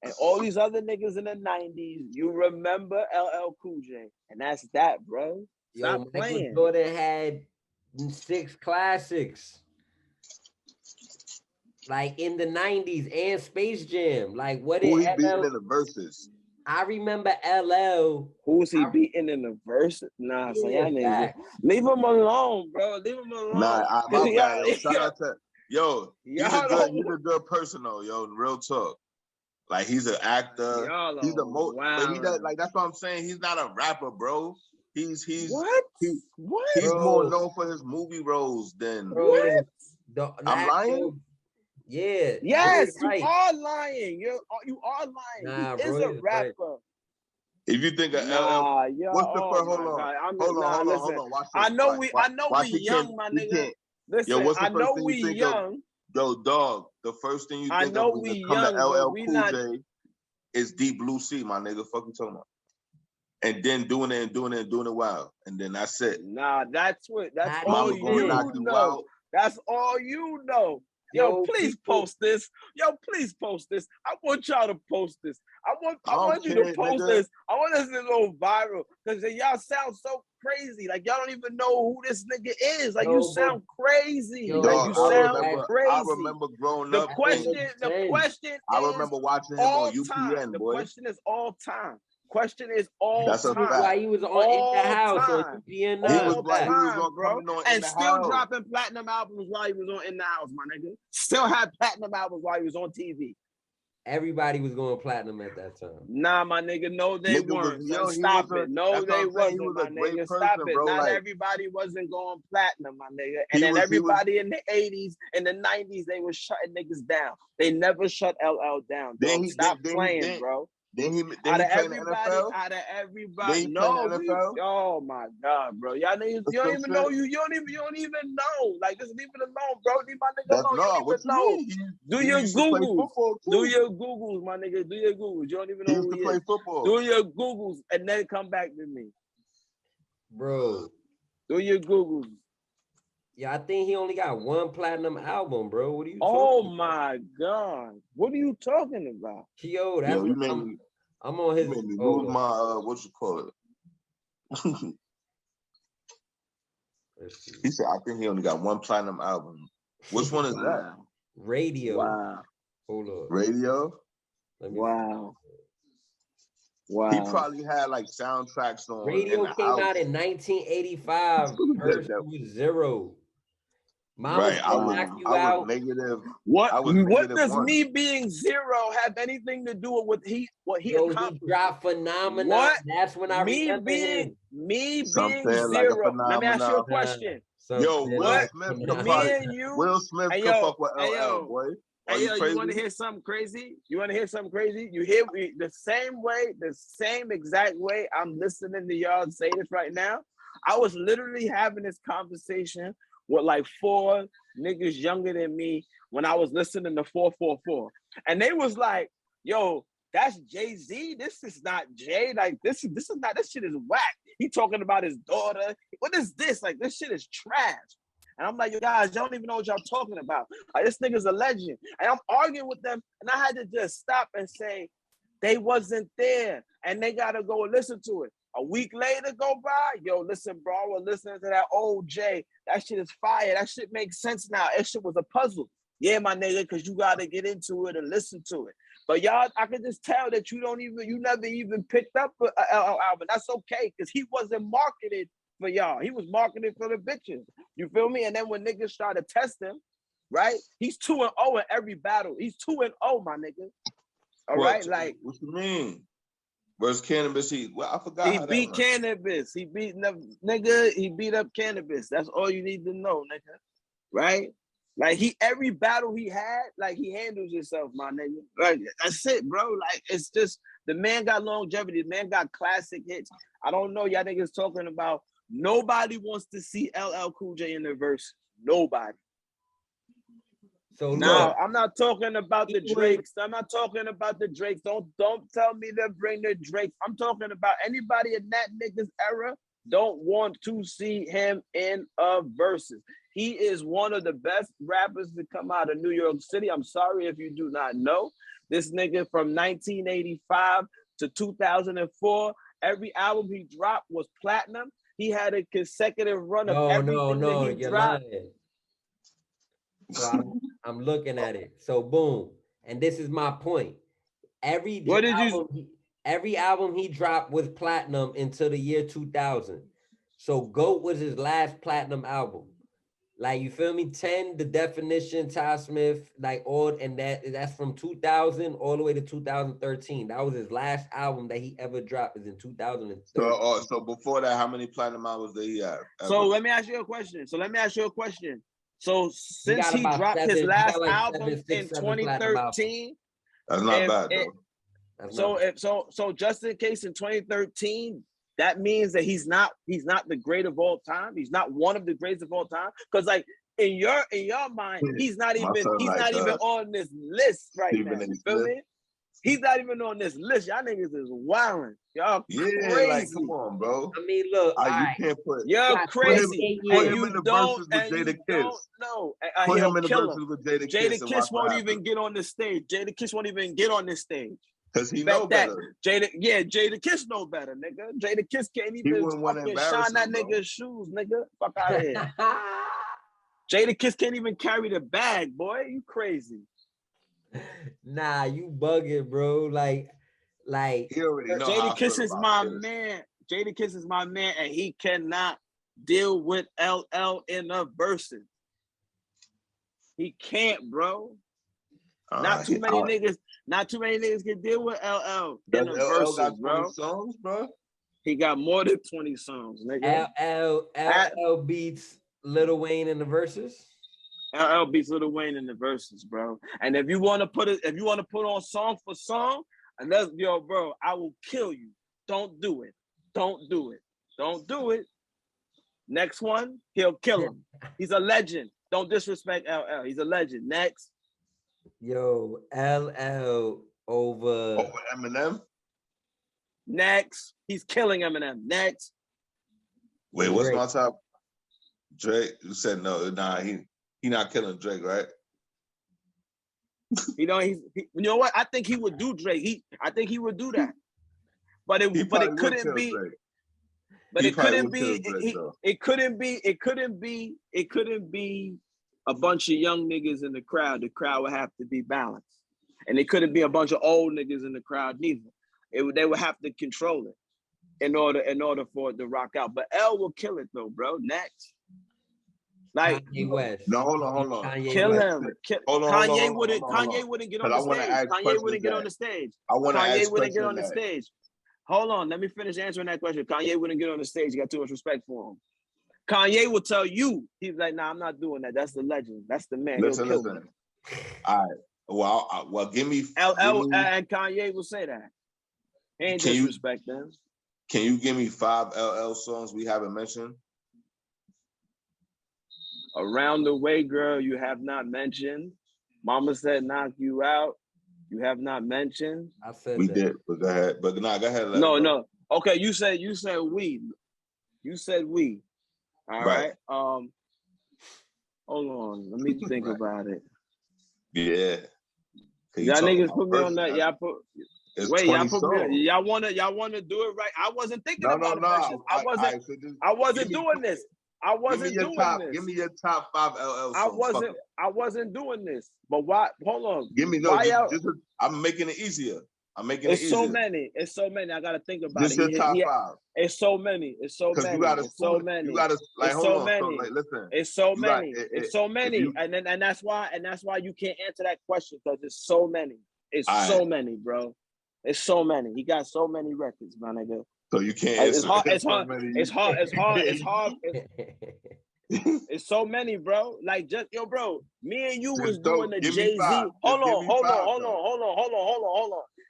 and all these other niggas in the 90s, you remember LL Cool J. And that's that, bro. Stop Yo, Michael playing. Jordan had 6 classics. Like in the 90s and Space Jam. Like what Who did he beating LL? in the verses? I remember LL. Who's he beating in the verse? Nah, so y'all niggas leave him alone, bro. Leave him alone. Nah, my bad. Yo, shout out to he's a good person though, yo. Real talk. Like he's an actor. He's a but he does like that's what I'm saying. He's not a rapper, bro. He's what? He's Bro. more known for his movie roles than Bro. I'm lying. Yeah. Yes, you are lying. You are lying. Nah, he is bro, a rapper. Right. If you think of nah, LL, what's the first? Hold on. Watch this. I know we young, my nigga. Listen, what's the I first know thing we you think young. of? Yo, dog. The first thing you think of when it comes to LL Cool J is Deep Blue Sea, my nigga. Fuck you talking about? And then doing it well, and then that's it. Nah, that's Mama all you know. That's all you know. Yo, please post this. I want y'all to post this. I want you to post this. I want this to go viral because y'all sound so crazy. Like y'all don't even know who this nigga is. Like you sound crazy. I remember growing up. The question. I remember watching him on UPN. The boy. question is all time. Question is all That's time. Why he was on In the House on UPN. He was on bro. And still dropping platinum albums while he was on In the House, my nigga. Still had platinum albums while he was on TV. Everybody was going platinum at that time. Nah, my nigga, no, they weren't. Stop it. No, they wasn't, my nigga. Stop it. Not everybody wasn't going platinum, my nigga. And then everybody in the 80s and the 90s, they was shutting niggas down. They never shut LL down. Stop playing, bro. Out of everybody, oh my God, bro. Y'all niggas, you don't even know. You don't even know. Like, just leave it alone, bro. Leave my nigga alone. You don't even know. Do your Googles, my nigga. Do your Googles. You don't even know who he is. Do your Googles and then come back to me, bro. Do your Googles. Yeah, I think he only got one platinum album, bro. What are you talking about? My God. What are you talking about? Yo, that's what I'm on his. You made me lose my, what you call it? He said, I think he only got one platinum album. Which one is that? Radio. Wow. Hold up. Radio? Wow. He probably had like soundtracks on. Radio came out in 1985. First was Zero. Right, I was negative. What does me being zero have anything to do with what he accomplished? He dropped Phenomenon. What? That's when I remember him. Me being zero. Let me ask you a question. Will Smith can fuck with LL, boy. Hey, yo, you want to hear something crazy? You hear me the same exact way I'm listening to y'all say this right now. I was literally having this conversation with like 4 niggas younger than me when I was listening to 444. And they was like, yo, that's Jay-Z. This is not Jay. Like, this shit is whack. He talking about his daughter. What is this? Like, this shit is trash. And I'm like, you guys, y'all don't even know what y'all talking about. Like, this nigga's a legend. And I'm arguing with them. And I had to just stop and say, they wasn't there. And they got to go and listen to it. A week later go by, yo, listen, bro, I was listening to that old Jay. That shit is fire. That shit makes sense now. That shit was a puzzle. Yeah, my nigga, because you got to get into it and listen to it. But y'all, I can just tell that you never even picked up an album. That's okay, because he wasn't marketed for y'all. He was marketed for the bitches. You feel me? And then when niggas try to test him, right? He's 2-0 in every battle. He's 2-0, my nigga. All right? Like, what you mean? Where's Cannabis? I forgot. He beat Cannabis. He beat up Cannabis. That's all you need to know, nigga. Right? Like every battle he had, like he handles himself, my nigga. Like that's it, bro. Like it's just the man got longevity. The man got classic hits. I don't know, y'all niggas talking about Nobody wants to see LL Cool J in the verse. Nobody. So Now, look, I'm not talking about the Drakes. I'm not talking about the Drakes. Don't tell me to bring the Drakes. I'm talking about anybody in that nigga's era don't want to see him in a versus. He is one of the best rappers to come out of New York City. I'm sorry if you do not know. This nigga from 1985 to 2004, every album he dropped was platinum. He had a consecutive run of everything that he you're dropped. lying. So I'm looking at it. So boom, and this is my point. Every album he dropped was platinum until the year 2000. So GOAT was his last platinum album. Like, you feel me? 10, The Definition, Ty Smith, like all, and that's from 2000 all the way to 2013. That was his last album that he ever dropped, is in 2013. So before that, how many platinum albums did he have? So let me ask you a question. So since he dropped his last album in 2013, that's not bad though. So just in case in 2013, that means that he's not the great of all time. He's not one of the greats of all time. Because like in your mind, he's not even on this list right now. You feel me? He's not even on this list. Y'all niggas is wilding. Y'all crazy. Like, come on, bro. I mean, look, you can't put. You're crazy. Put him in the verses with Jadakiss. No, put him in the verses with Jadakiss. Jadakiss won't even get on the stage. Jadakiss won't even get on this stage. Because he know better. Jadakiss know better, nigga. Jadakiss can't even fucking shine that nigga's shoes, nigga. Fuck out of here. Jadakiss can't even carry the bag, boy. You crazy. Nah, you bugging, bro. Like Jadakiss is my man. Jadakiss is my man, and he cannot deal with LL in a versus. He can't, bro. Not too many niggas can deal with LL in a versus, got 20 bro. songs, bro. He got more than 20 songs, nigga. LL beats Lil Wayne in the verses. LL beats Lil Wayne in the verses, bro. And if you want to put on song for song, and that's bro, I will kill you. Don't do it. Don't do it. Don't do it. Next one, he'll kill him. He's a legend. Don't disrespect LL. He's a legend. Next. Yo, LL over Eminem. Next, he's killing Eminem. Next. Wait, what's my top? Drake. You said no. Nah, he not killing Drake, right? You know what? I think he would do Drake. I think he would do that. But it couldn't be. Drake. But it couldn't be. It couldn't be a bunch of young niggas in the crowd. The crowd would have to be balanced, and it couldn't be a bunch of old niggas in the crowd neither. They would have to control it in order for it to rock out. But L will kill it though, bro. Next. Like Kanye West. No, hold on. Kill him. Kanye wouldn't get on the stage. Kanye wouldn't get on the stage. Kanye wouldn't get on the stage. Hold on, let me finish answering that question. Kanye wouldn't get on the stage. You got too much respect for him. Kanye will tell you, he's like, nah, I'm not doing that. That's the legend. That's the man. Listen. All right. Well, give me LL and Kanye will say that. He ain't disrespect them. Can you give me 5 LL songs we haven't mentioned? Around the Way, Girl, you have not mentioned. Mama Said Knock You Out, you have not mentioned. I said we that. did, but go ahead. But go ahead. No. Okay, you said we. You said we. All right. Hold on. Let me think about it. Yeah. Y'all niggas put me on that. Y'all put. Wait, y'all put songs. me. Y'all wanna do it right? I wasn't thinking about it. I wasn't doing this. I wasn't doing this. Give me your top 5 LL songs. I wasn't doing this. But why? Hold on. Give me I'm making it easier. It's so many. I gotta think about it. Just your top 5. It's so many. It's so many. It's so many. It's so many. And that's why you can't answer that question, because it's so many. It's so many, bro. It's so many. He got so many records, my nigga. So you can't. It's hard. It's so many, bro. Like, just bro. Me and you was doing the Jay-Z. Hold on.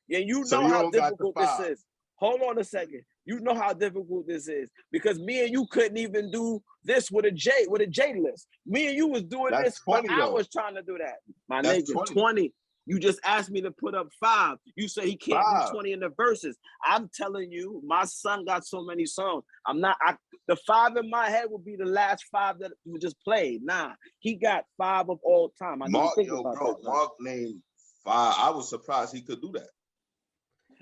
Yeah, you know how difficult this is. hold on a second. You know how difficult this is because me and you couldn't even do this with a J list. Me and you was doing That's this for 20 though. hours trying to do that. My That's nigga, 20. 20. You just asked me to put up 5. You say he can't 5. do 20 in the verses. I'm telling you, my son got so many songs. The 5 in my head would be the last 5 that we just played. Nah, he got 5 of all time. I didn't think about that. Mark named 5. I was surprised he could do that.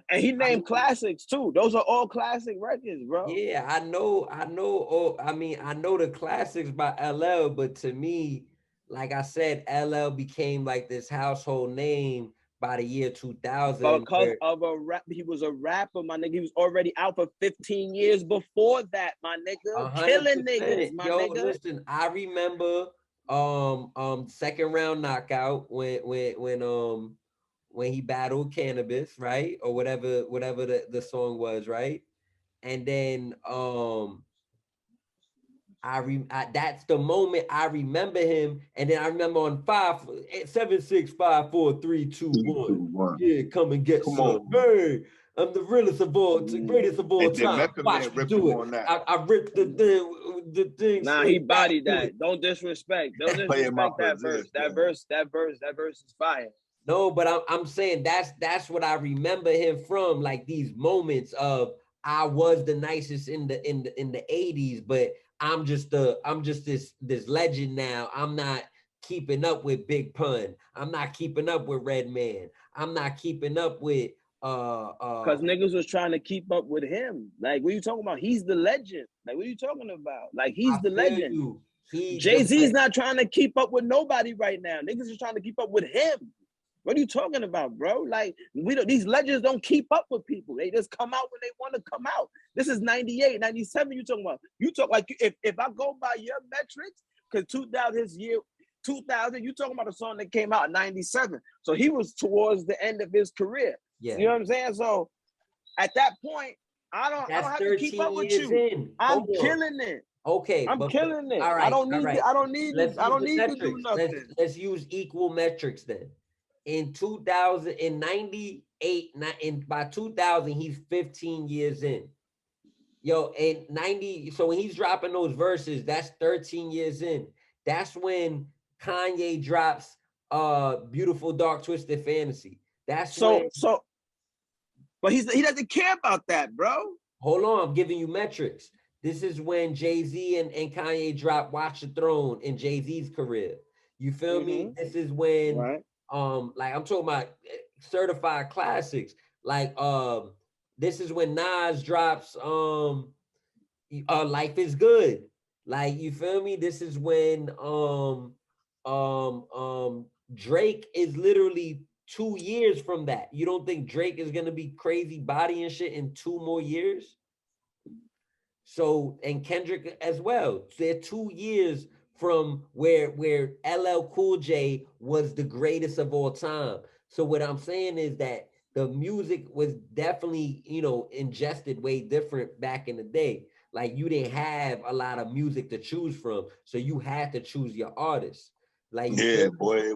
And he named classics too. Those are all classic records, bro. Yeah, I know. Oh, I mean, I know the classics by LL, but to me, like I said, LL became like this household name by the year 2000. Because of a rap, he was a rapper, my nigga. He was already out for 15 years before that, my nigga. 100%. Killing niggas, my nigga. Listen, I remember second round knockout when he battled Cannabis, right? Or whatever the song was, right? And then that's the moment I remember him. And then I remember on 7, 6, 5, 4, 3, 2, 1. Yeah, come and get some. Hey, I'm the realest of all, greatest of all time. Watch me do it. I ripped the thing. Nah, he bodied that. Don't disrespect. Don't disrespect that verse. That verse is fire. No, but I'm saying that's what I remember him from, like these moments of I was the nicest in the 80s, but I'm just this legend now. I'm not keeping up with Big Pun. I'm not keeping up with Redman. I'm not keeping up with because niggas was trying to keep up with him. Like, what are you talking about? He's the legend. Like, what are you talking about? Like, he's the legend. Jay-Z's not trying to keep up with nobody right now. Niggas is trying to keep up with him. What are you talking about, bro? Like, these legends don't keep up with people. They just come out when they want to come out. This is 98, 97 you talking about. You talk like, if I go by your metrics, because 2000, you talking about a song that came out in 97. So he was towards the end of his career. Yeah. You know what I'm saying? So at that point, I don't have to keep up with you. I'm killing it. Okay, I'm killing it. All right, I don't need to do nothing. Let's use equal metrics then. In 2098, by 2000, he's 15 years in. Yo, in 90, so when he's dropping those verses, that's 13 years in. That's when Kanye drops Beautiful Dark Twisted Fantasy. That's but he doesn't care about that, bro. Hold on, I'm giving you metrics. This is when Jay-Z and Kanye dropped Watch the Throne in Jay-Z's career. You feel me? This is when like I'm talking about certified classics. Like this is when Nas drops Life is Good. Like, you feel me? This is when Drake is literally 2 years from that. You don't think Drake is gonna be crazy body and shit in 2 more years? So, and Kendrick as well. So they're 2 years from where LL Cool J was the greatest of all time. So what I'm saying is that the music was definitely, ingested way different back in the day. Like, you didn't have a lot of music to choose from, so you had to choose your artists. Like, boy,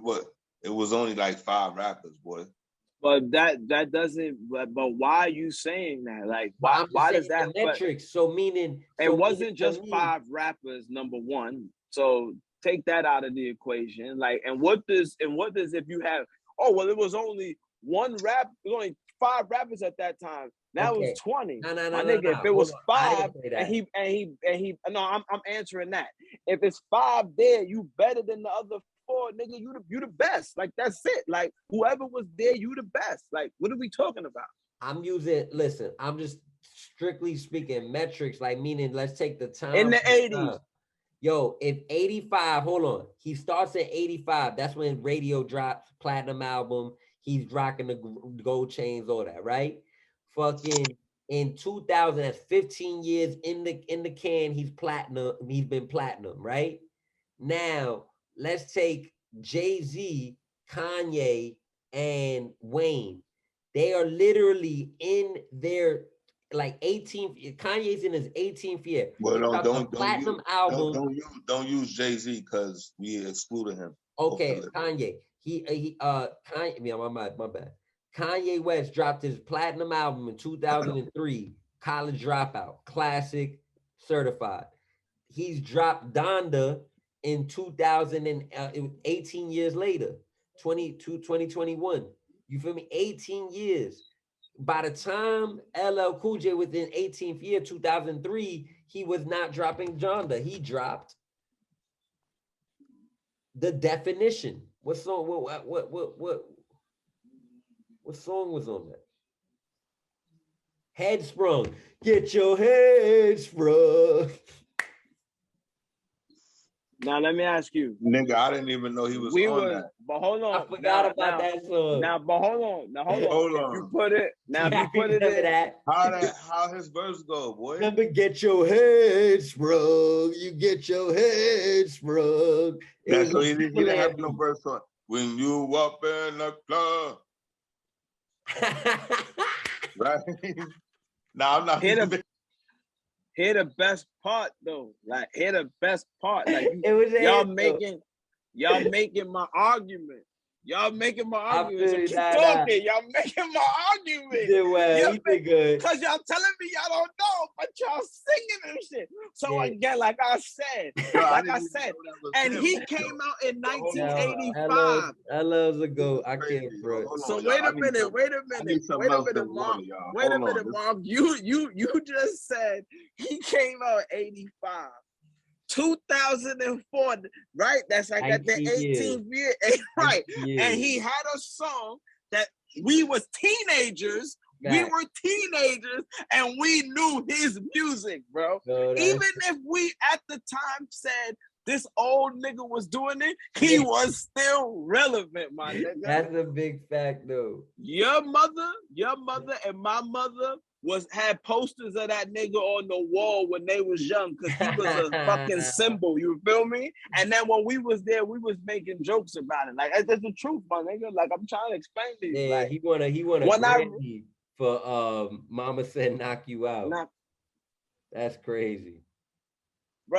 it was only like 5 rappers, boy. But that doesn't. But why are you saying that? Like, why does that? Metrics. So meaning it wasn't just 5 rappers. Number one. So take that out of the equation. Like, and what does if you have? Oh well, it was only one rap. It was only 5 rappers at that time. That was 20. No, my nigga. If it was 5, and he. No, I'm answering that. If it's 5 there, you better than the other 4, nigga. You the best. Like, that's it. Like, whoever was there, you the best. Like, what are we talking about? I'm just strictly speaking metrics. Like, meaning, let's take the time in the 80s. Yo, if 85, hold on. He starts at 85. That's when Radio drops, platinum album. He's rocking the gold chains, all that, right? Fucking in 2000, that's 15 years in the can. He's platinum. He's been platinum, right? Now, let's take Jay-Z, Kanye, and Wayne. They are literally in their 18th. Kanye's in his 18th year. Well, don't use Jay-Z because we excluded him. Okay, Kanye. Kanye. My bad. Kanye West dropped his platinum album in 2003, College Dropout, classic, certified. He's dropped Donda in 18 years later, 2021. You feel me? 18 years. By the time LL Cool J was in 18th year, 2003, he was not dropping Donda. He dropped The Definition. What song? What song was on that? Head Sprung. Get your head sprung. Now let me ask you, nigga. I didn't even know he was on that. But hold on, I forgot about that song. Now, but hold on. Hold on. You put it now. Yeah, You put it in. that. How his verse go, boy? Remember, get your head sprung. You get your head sprung. That's so he didn't have no verse on. When you up in the club, right? Nah, I'm not. Hear the best part though. Like hear the best part. Like y'all making my argument. Y'all making my argument. So keep talking. Nah. Y'all making my argument. You did well. You did good. Because y'all telling me y'all don't know, but y'all singing and shit. So again, like I said, and he came out in 1985. I love a goat. I can't, bro. So wait a minute, Mark. You just said he came out in 85. 2004, right? That's like at the 18th year, right? And he had a song that we was teenagers. Right. We were teenagers, and we knew his music, bro. No, even if we at the time said this old nigga was doing it, he was still relevant, my nigga. That's a big fact, though. Your mother, and my mother had posters of that nigga on the wall when they was young because he was a fucking symbol. You feel me? And then when we was there, we was making jokes about it. Like that's the truth, my nigga. Like I'm trying to explain to you. Yeah, like, he won a Grammy for Mama Said Knock You Out. That's crazy.